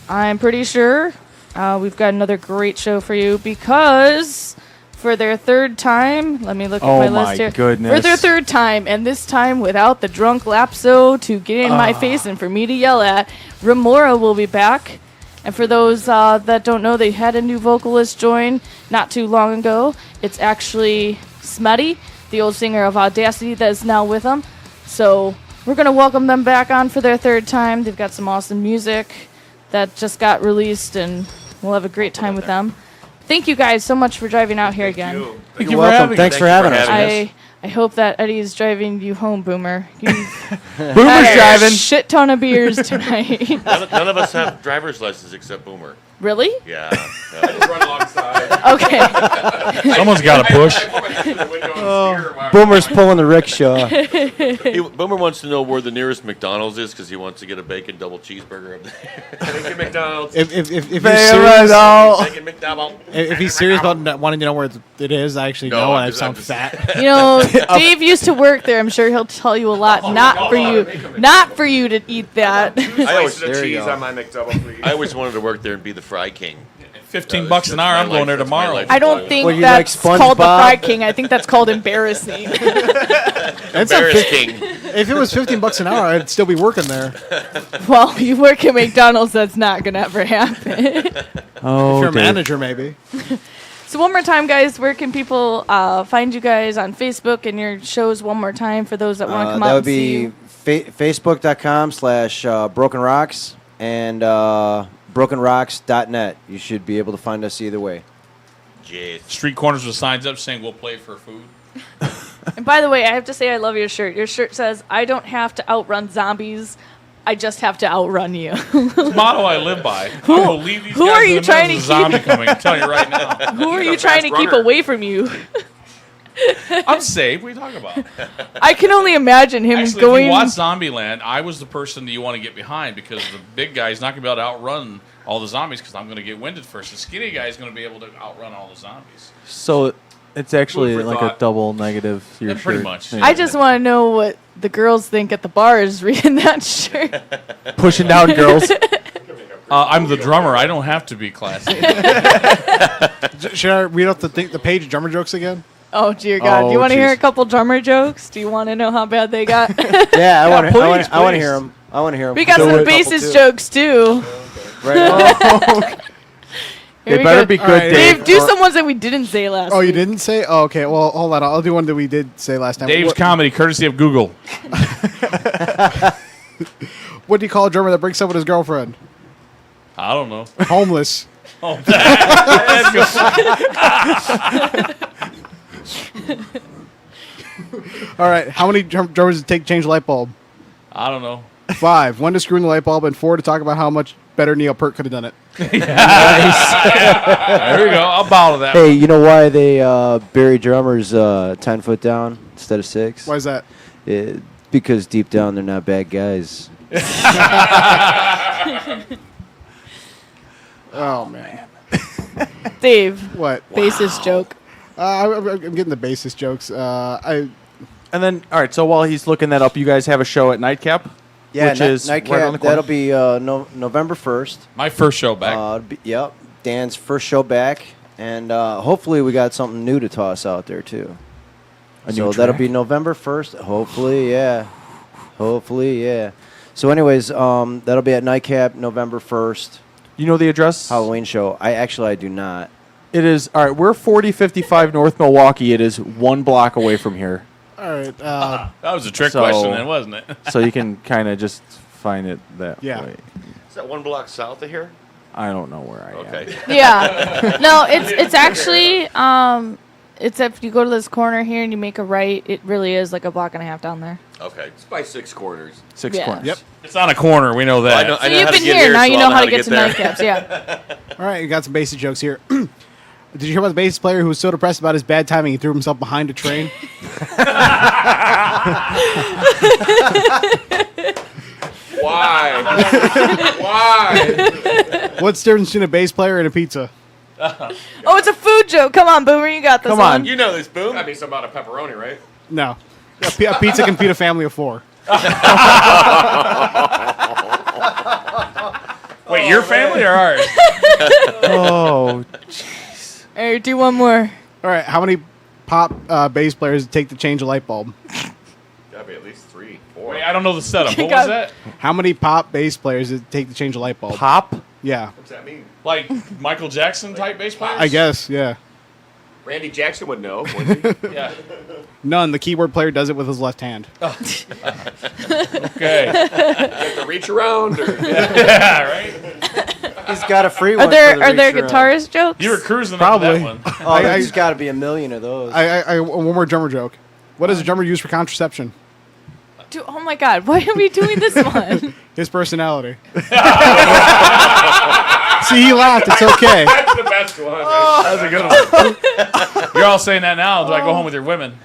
I'm pretty sure we've got another great show for you because for their third time, let me look at my list here. Goodness. For their third time, and this time without the drunk Lapso to get in my face and for me to yell at, Remora will be back. And for those that don't know, they had a new vocalist join not too long ago. It's actually Smutty, the old singer of Audacity that is now with them. So we're going to welcome them back on for their third time. They've got some awesome music that just got released, and we'll have a great time with them. Thank you guys so much for driving out here again. Thank You're you for welcome. having Thanks us. for having us. I hope that Eddie is driving you home, Boomer. You've Boomer's had a driving. shit ton of beers tonight. None of us have driver's licenses except Boomer. Really? Yeah. Just run alongside. Okay. Someone's got to push. I put my head through the window and steer while- Boomer's pulling the rickshaw. Boomer wants to know where the nearest McDonald's is because he wants to get a bacon double cheeseburger up there. Thank you, McDonald's. If he's serious, Bacon McDouble. if he's serious about wanting to know where it is, I actually No, know, and I'm I just- sound I'm just- fat. You know, Dave used to work there. I'm sure he'll tell you a lot. Not for you to eat that. I always, Slices of there you cheese go. on my McDouble, please. I always wanted to work there and be the Fry King. $15 That's an hour. I'm my going there life. That's my tomorrow. life. I don't think Well, you like that's called the SpongeBob? Fry King. I think that's called embarrassing. It's a Embarrass fi- King. if it was $15 an hour, I'd still be working there. Well, you work at McDonald's. That's not gonna ever happen. Oh, If you're a Dave. manager, maybe. So one more time, guys, where can people find you guys on Facebook and your shows one more time for those that want to come That out would and see be you? facebook.com/Broken Rocks and brokenrocks.net. You should be able to find us either way. Jeez. Street corners with signs up saying we'll play for food. And by the way, I have to say I love your shirt. Your shirt says, "I don't have to outrun zombies. I just have to outrun you." It's the motto I live by. I will leave these who guys are in you the trying middle of to a zombie keep- coming. I'm telling you right now. Who are He's a you trying to fast keep runner. away from you? I'm safe. What are you talking about? I can only imagine him Actually, if going. you watch Zombieland, I was the person that you want to get behind because the big guy's not going to be able to outrun all the zombies because I'm going to get winded first. The skinny guy is going to be able to outrun all the zombies. So it's actually Food for like thought. a double negative. Your Yeah, pretty shirt. much. Yeah. I just want to know what the girls think at the bars reading that shirt. pushing down girls. I'm the drummer. I don't have to be classy. Should I read off the page of drummer jokes again? Oh dear God! Oh, Do you want to hear a jeez. couple drummer jokes? Do you want to know how bad they got? Yeah, I want to. please, I want to please. hear them. I want to hear them. We got some bassist jokes too. Right. Here They we better go. be good, All right. Dave. Dave, do some ones that we didn't say last. Oh, you week. didn't say? Oh, okay. Well, hold on. I'll do one that we did say last time. Dave's What, comedy, courtesy of Google. what do you call a drummer that breaks up with his girlfriend? I don't know. Homeless. Oh, that's good. All right. How many drummers does it take to change a light bulb? I don't know. 5. 1 to screw in the light bulb, and 4 to talk about how much better Neil Peart could have done it. There you go. I'll bow to that. Hey, you know why they bury drummers 10 foot down instead of 6? Why is that? Because deep down they're not bad guys. Oh man. Dave, What? bassist joke. I'm getting the bassist jokes. And then, all right. So while he's looking that up, you guys have a show at Nightcap, Yeah, which is Nightcap. right around the corner. That'll be November 1st. My first show back. Yep, Dan's first show back, and hopefully we got something new to toss out there too. A So new that'll track? be November 1st. Hopefully, yeah. Hopefully, yeah. So, anyways, that'll be at Nightcap November 1st. You know the address? Halloween show. I do not. It is, all right, we're 4055 North Milwaukee. It is 1 block away from here. All right. That was a trick So- question, then, wasn't it? So you can kind of just find it that Yeah. way. Is that 1 block south of here? I don't know where I am. Okay. Yeah. No, it's actually it's if you go to this corner here and you make a right, it really is like a block and a half down there. Okay. It's by 6 corners. 6 Yeah. corners. Yep. It's on a corner. We know that. I know So you've how to been get here, now so you I'll know how to get to there. Nightcaps, yeah. All right, you got some basic jokes here. Did you hear about the bass player who was so depressed about his bad timing he threw himself behind a train? Why? Why? What's the difference between a bass player and a pizza? Oh, it's a food joke. Come on, Boomer, you got this Come one. on. You know this, Boom. Gotta be some amount of pepperoni, right? No. A pizza can feed a family of 4. Wait, your family or ours? Oh, All right, do one more. All right, how many pop bass players does it take to change a light bulb? Gotta be at least 3, 4. Wait, I don't know the setup. What was got- that? How many pop bass players does it take to change a light bulb? pop? Yeah, What's that mean? Like Michael Jackson type bass players? I guess, yeah. Randy Jackson would know, wouldn't he? Yeah. None. The keyboard player does it with his left hand. Okay. Have to reach around, or Yeah, right? He's got a free Are one. there for the are there reach around. guitarist jokes? You were cruising Probably. on that one. Oh, I- there's got to be a million of those. One more drummer joke. What does a drummer use for contraception? Oh my God, why are we doing this one? His personality. See, he laughed. It's okay. that's the best one. That was a good one. You're all saying that now. Do I go home with your women?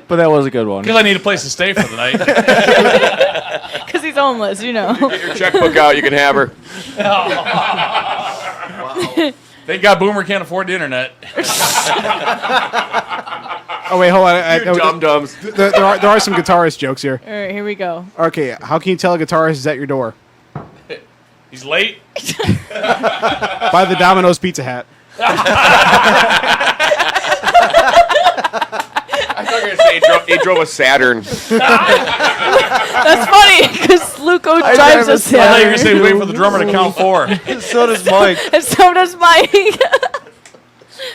But that was a good one. Because I need a place to stay for the night. Because he's homeless, you know. Get your checkbook out, you can have her. Thank God Boomer can't afford the internet. Oh wait, hold on. You dum-dums. There are some guitarist jokes here. All right, here we go. Okay, how can you tell a guitarist is at your door? He's late. By the Domino's pizza hat. I thought you were going to say he drove a Saturn. That's funny because Luco drives us I thought you were here. going to say wait for the drummer to count 4. So does Mike. And so does Mike.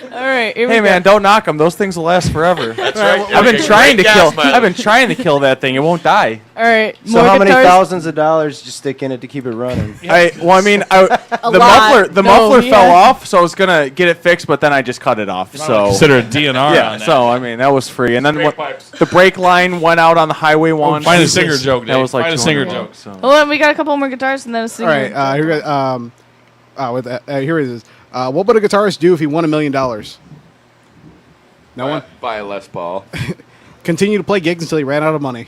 All right, here we Hey go. man, don't knock them. Those things will last forever. That's right. I've been Okay, trying to great kill. gas mileage. I've been trying to kill that thing. It won't die. All right, So more how many guitars. thousands of dollars you stick in it to keep it running? The lot. muffler No, fell yeah. off, so I was gonna get it fixed, but then I just cut it off. So Consider a DNR yeah, on that. so I mean that was free. And then Brake pipes. the brake line went out on the highway one. Find a singer joke, That Dave. was like Find a singer 200 joke. bucks, so. Hold on, we got a couple more guitars and then a All singer. right, here we go. Here it is. What would a guitarist do if he won $1 million? No one? Buy a Les Paul. Continue to play gigs until he ran out of money.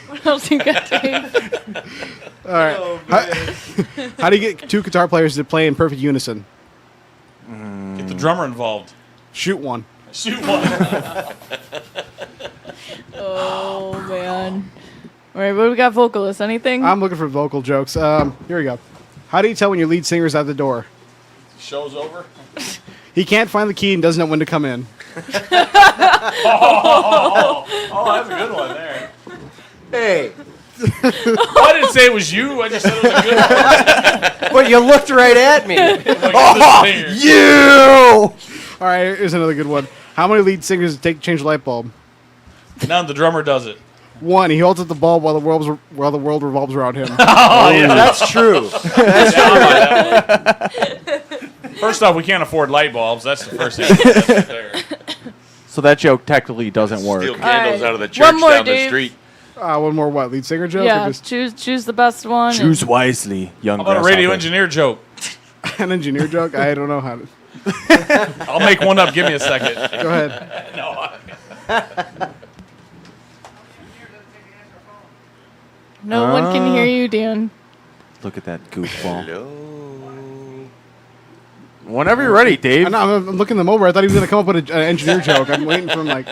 What else you got, Dave? All right. How do you get 2 guitar players to play in perfect unison? Get the drummer involved. Shoot one. Shoot one. Oh man. All right, what do we got? Vocalist? Anything? I'm looking for vocal jokes. Here we go. How do you tell when your lead singer's at the door? Show's over. He can't find the key and doesn't know when to come in. Oh, that's a good one there. Hey, Oh, I didn't say it was you. I just said it was a good one. but you looked right at me. Like, this singer. You! All right, here's another good one. How many lead singers does it take to change a light bulb? Now the drummer does it. 1. He holds up the bulb while the world revolves around him. Oh, yeah. That's true. First off, we can't afford light bulbs. That's the first thing. That's right there. So that joke technically doesn't work. Steal candles Alright. out of the church One more, down the Dave. street. One more what? Lead singer joke? Or yeah, just choose the best one. Choose wisely, young. How about a radio grasshopper. engineer joke? an engineer joke? I don't know how to. I'll make one up. Give me a second. Go ahead. No one can hear you, Dan. Look at that goofball. Hello. Whenever you're ready, Dave. I'm looking them over. I thought he was going to come up with an engineer joke. I'm waiting for him, like,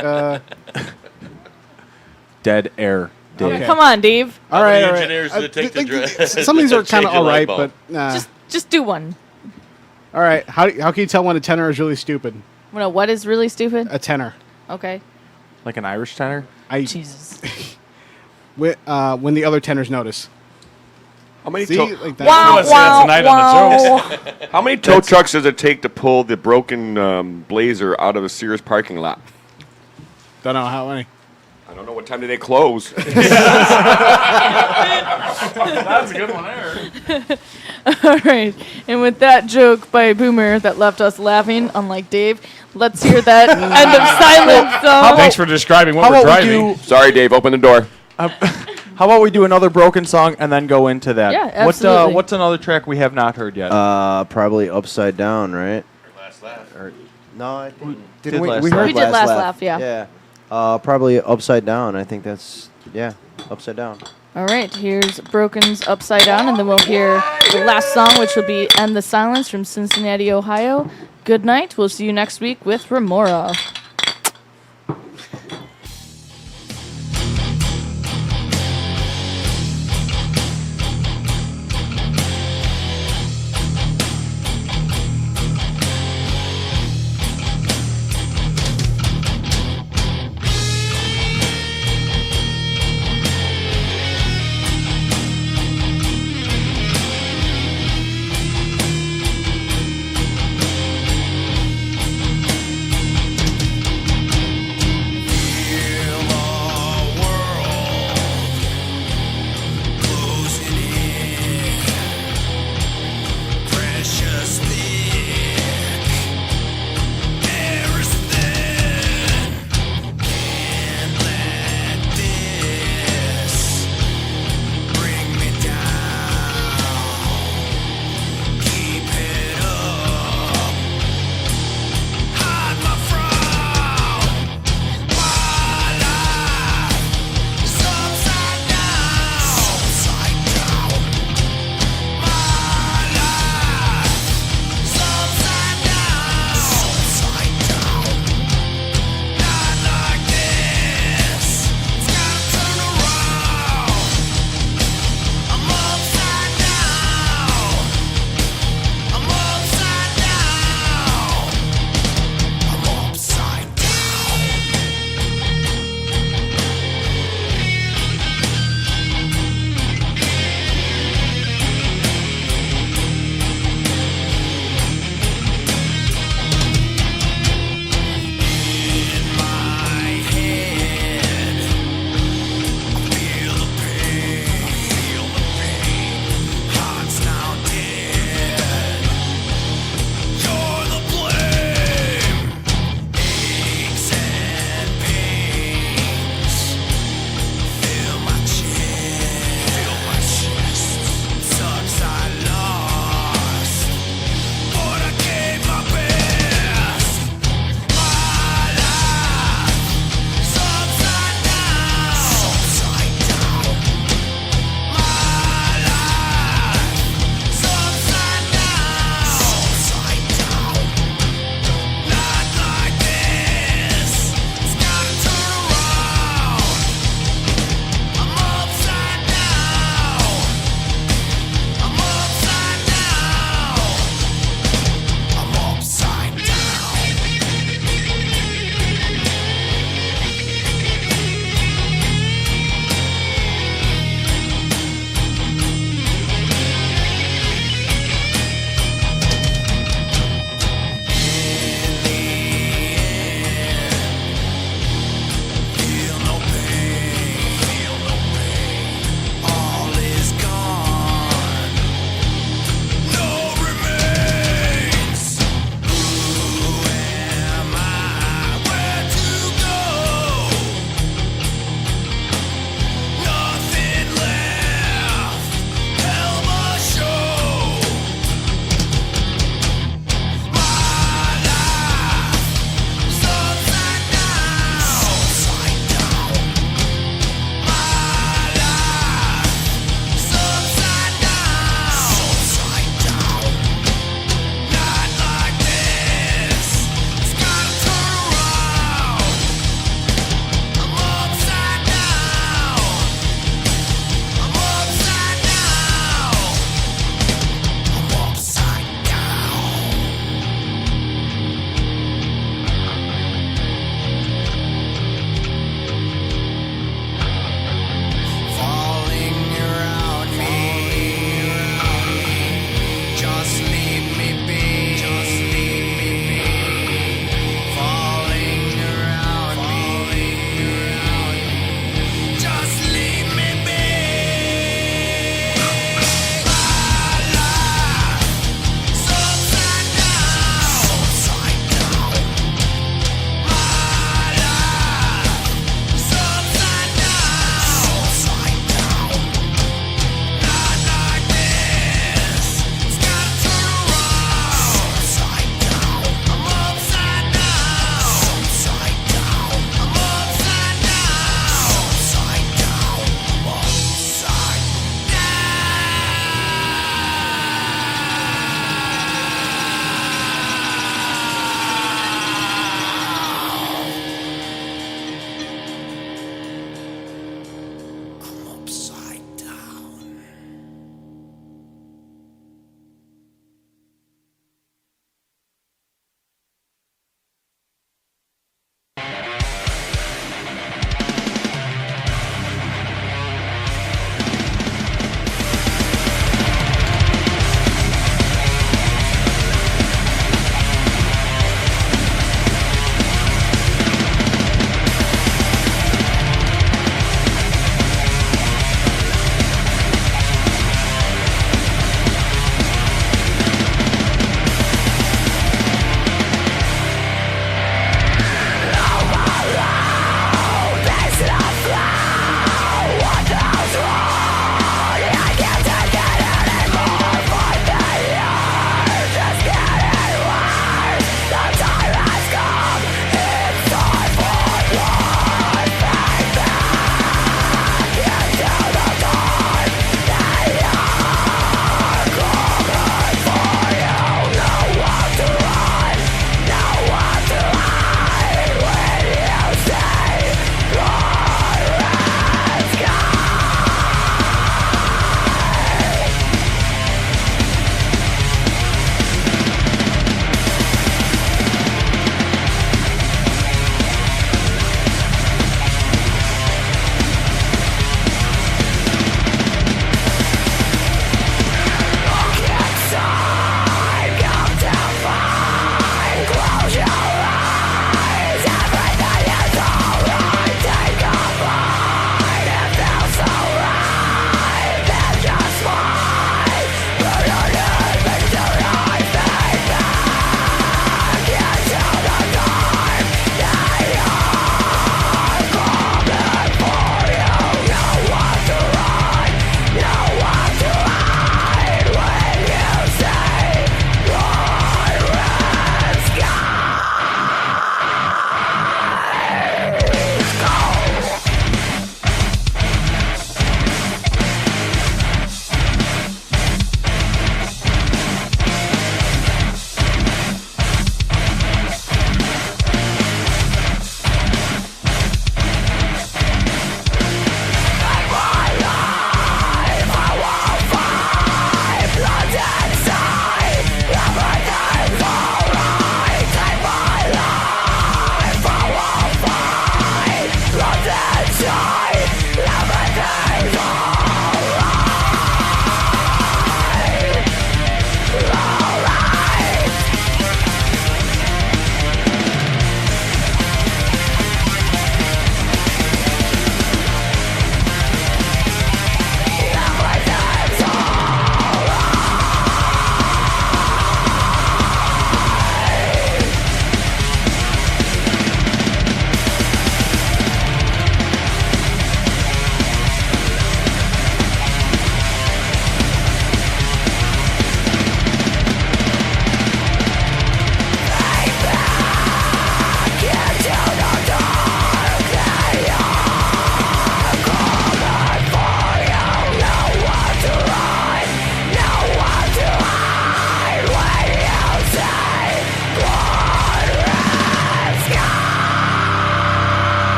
Dead air. Dave. Okay. Come on, Dave. All How right, many all right. engineers did it take to dr- Some of these are change kind of a all light right, bulb? but Just do one. all right. How can you tell when a tenor is really stupid? Well, what is really stupid? A tenor. Okay. Like an Irish tenor? Jesus. When the other tenors notice. How many See, tow like that. Wow, Let's see that tonight on the jokes. how many tow trucks does it take to pull the broken Blazer out of a Sears parking lot? Don't know how many. I don't know what time do they close. That's a good one there. All right. And with that joke by Boomer that left us laughing, unlike Dave, let's hear that end of silence song. Thanks for describing what How we're about we driving. do? Sorry, Dave. Open the door. How about we do another broken song and then go into that? Yeah, absolutely. What's another track we have not heard yet? Probably Upside Down, right? Last laugh. Or no, I think did we last we laugh. heard We did last laugh, yeah. Yeah. Probably Upside Down. I think that's Upside Down. All right, here's Broken's Upside Down, and then we'll hear the last song, which will be End the Silence from Cincinnati, Ohio. Good night. We'll see you next week with Remora.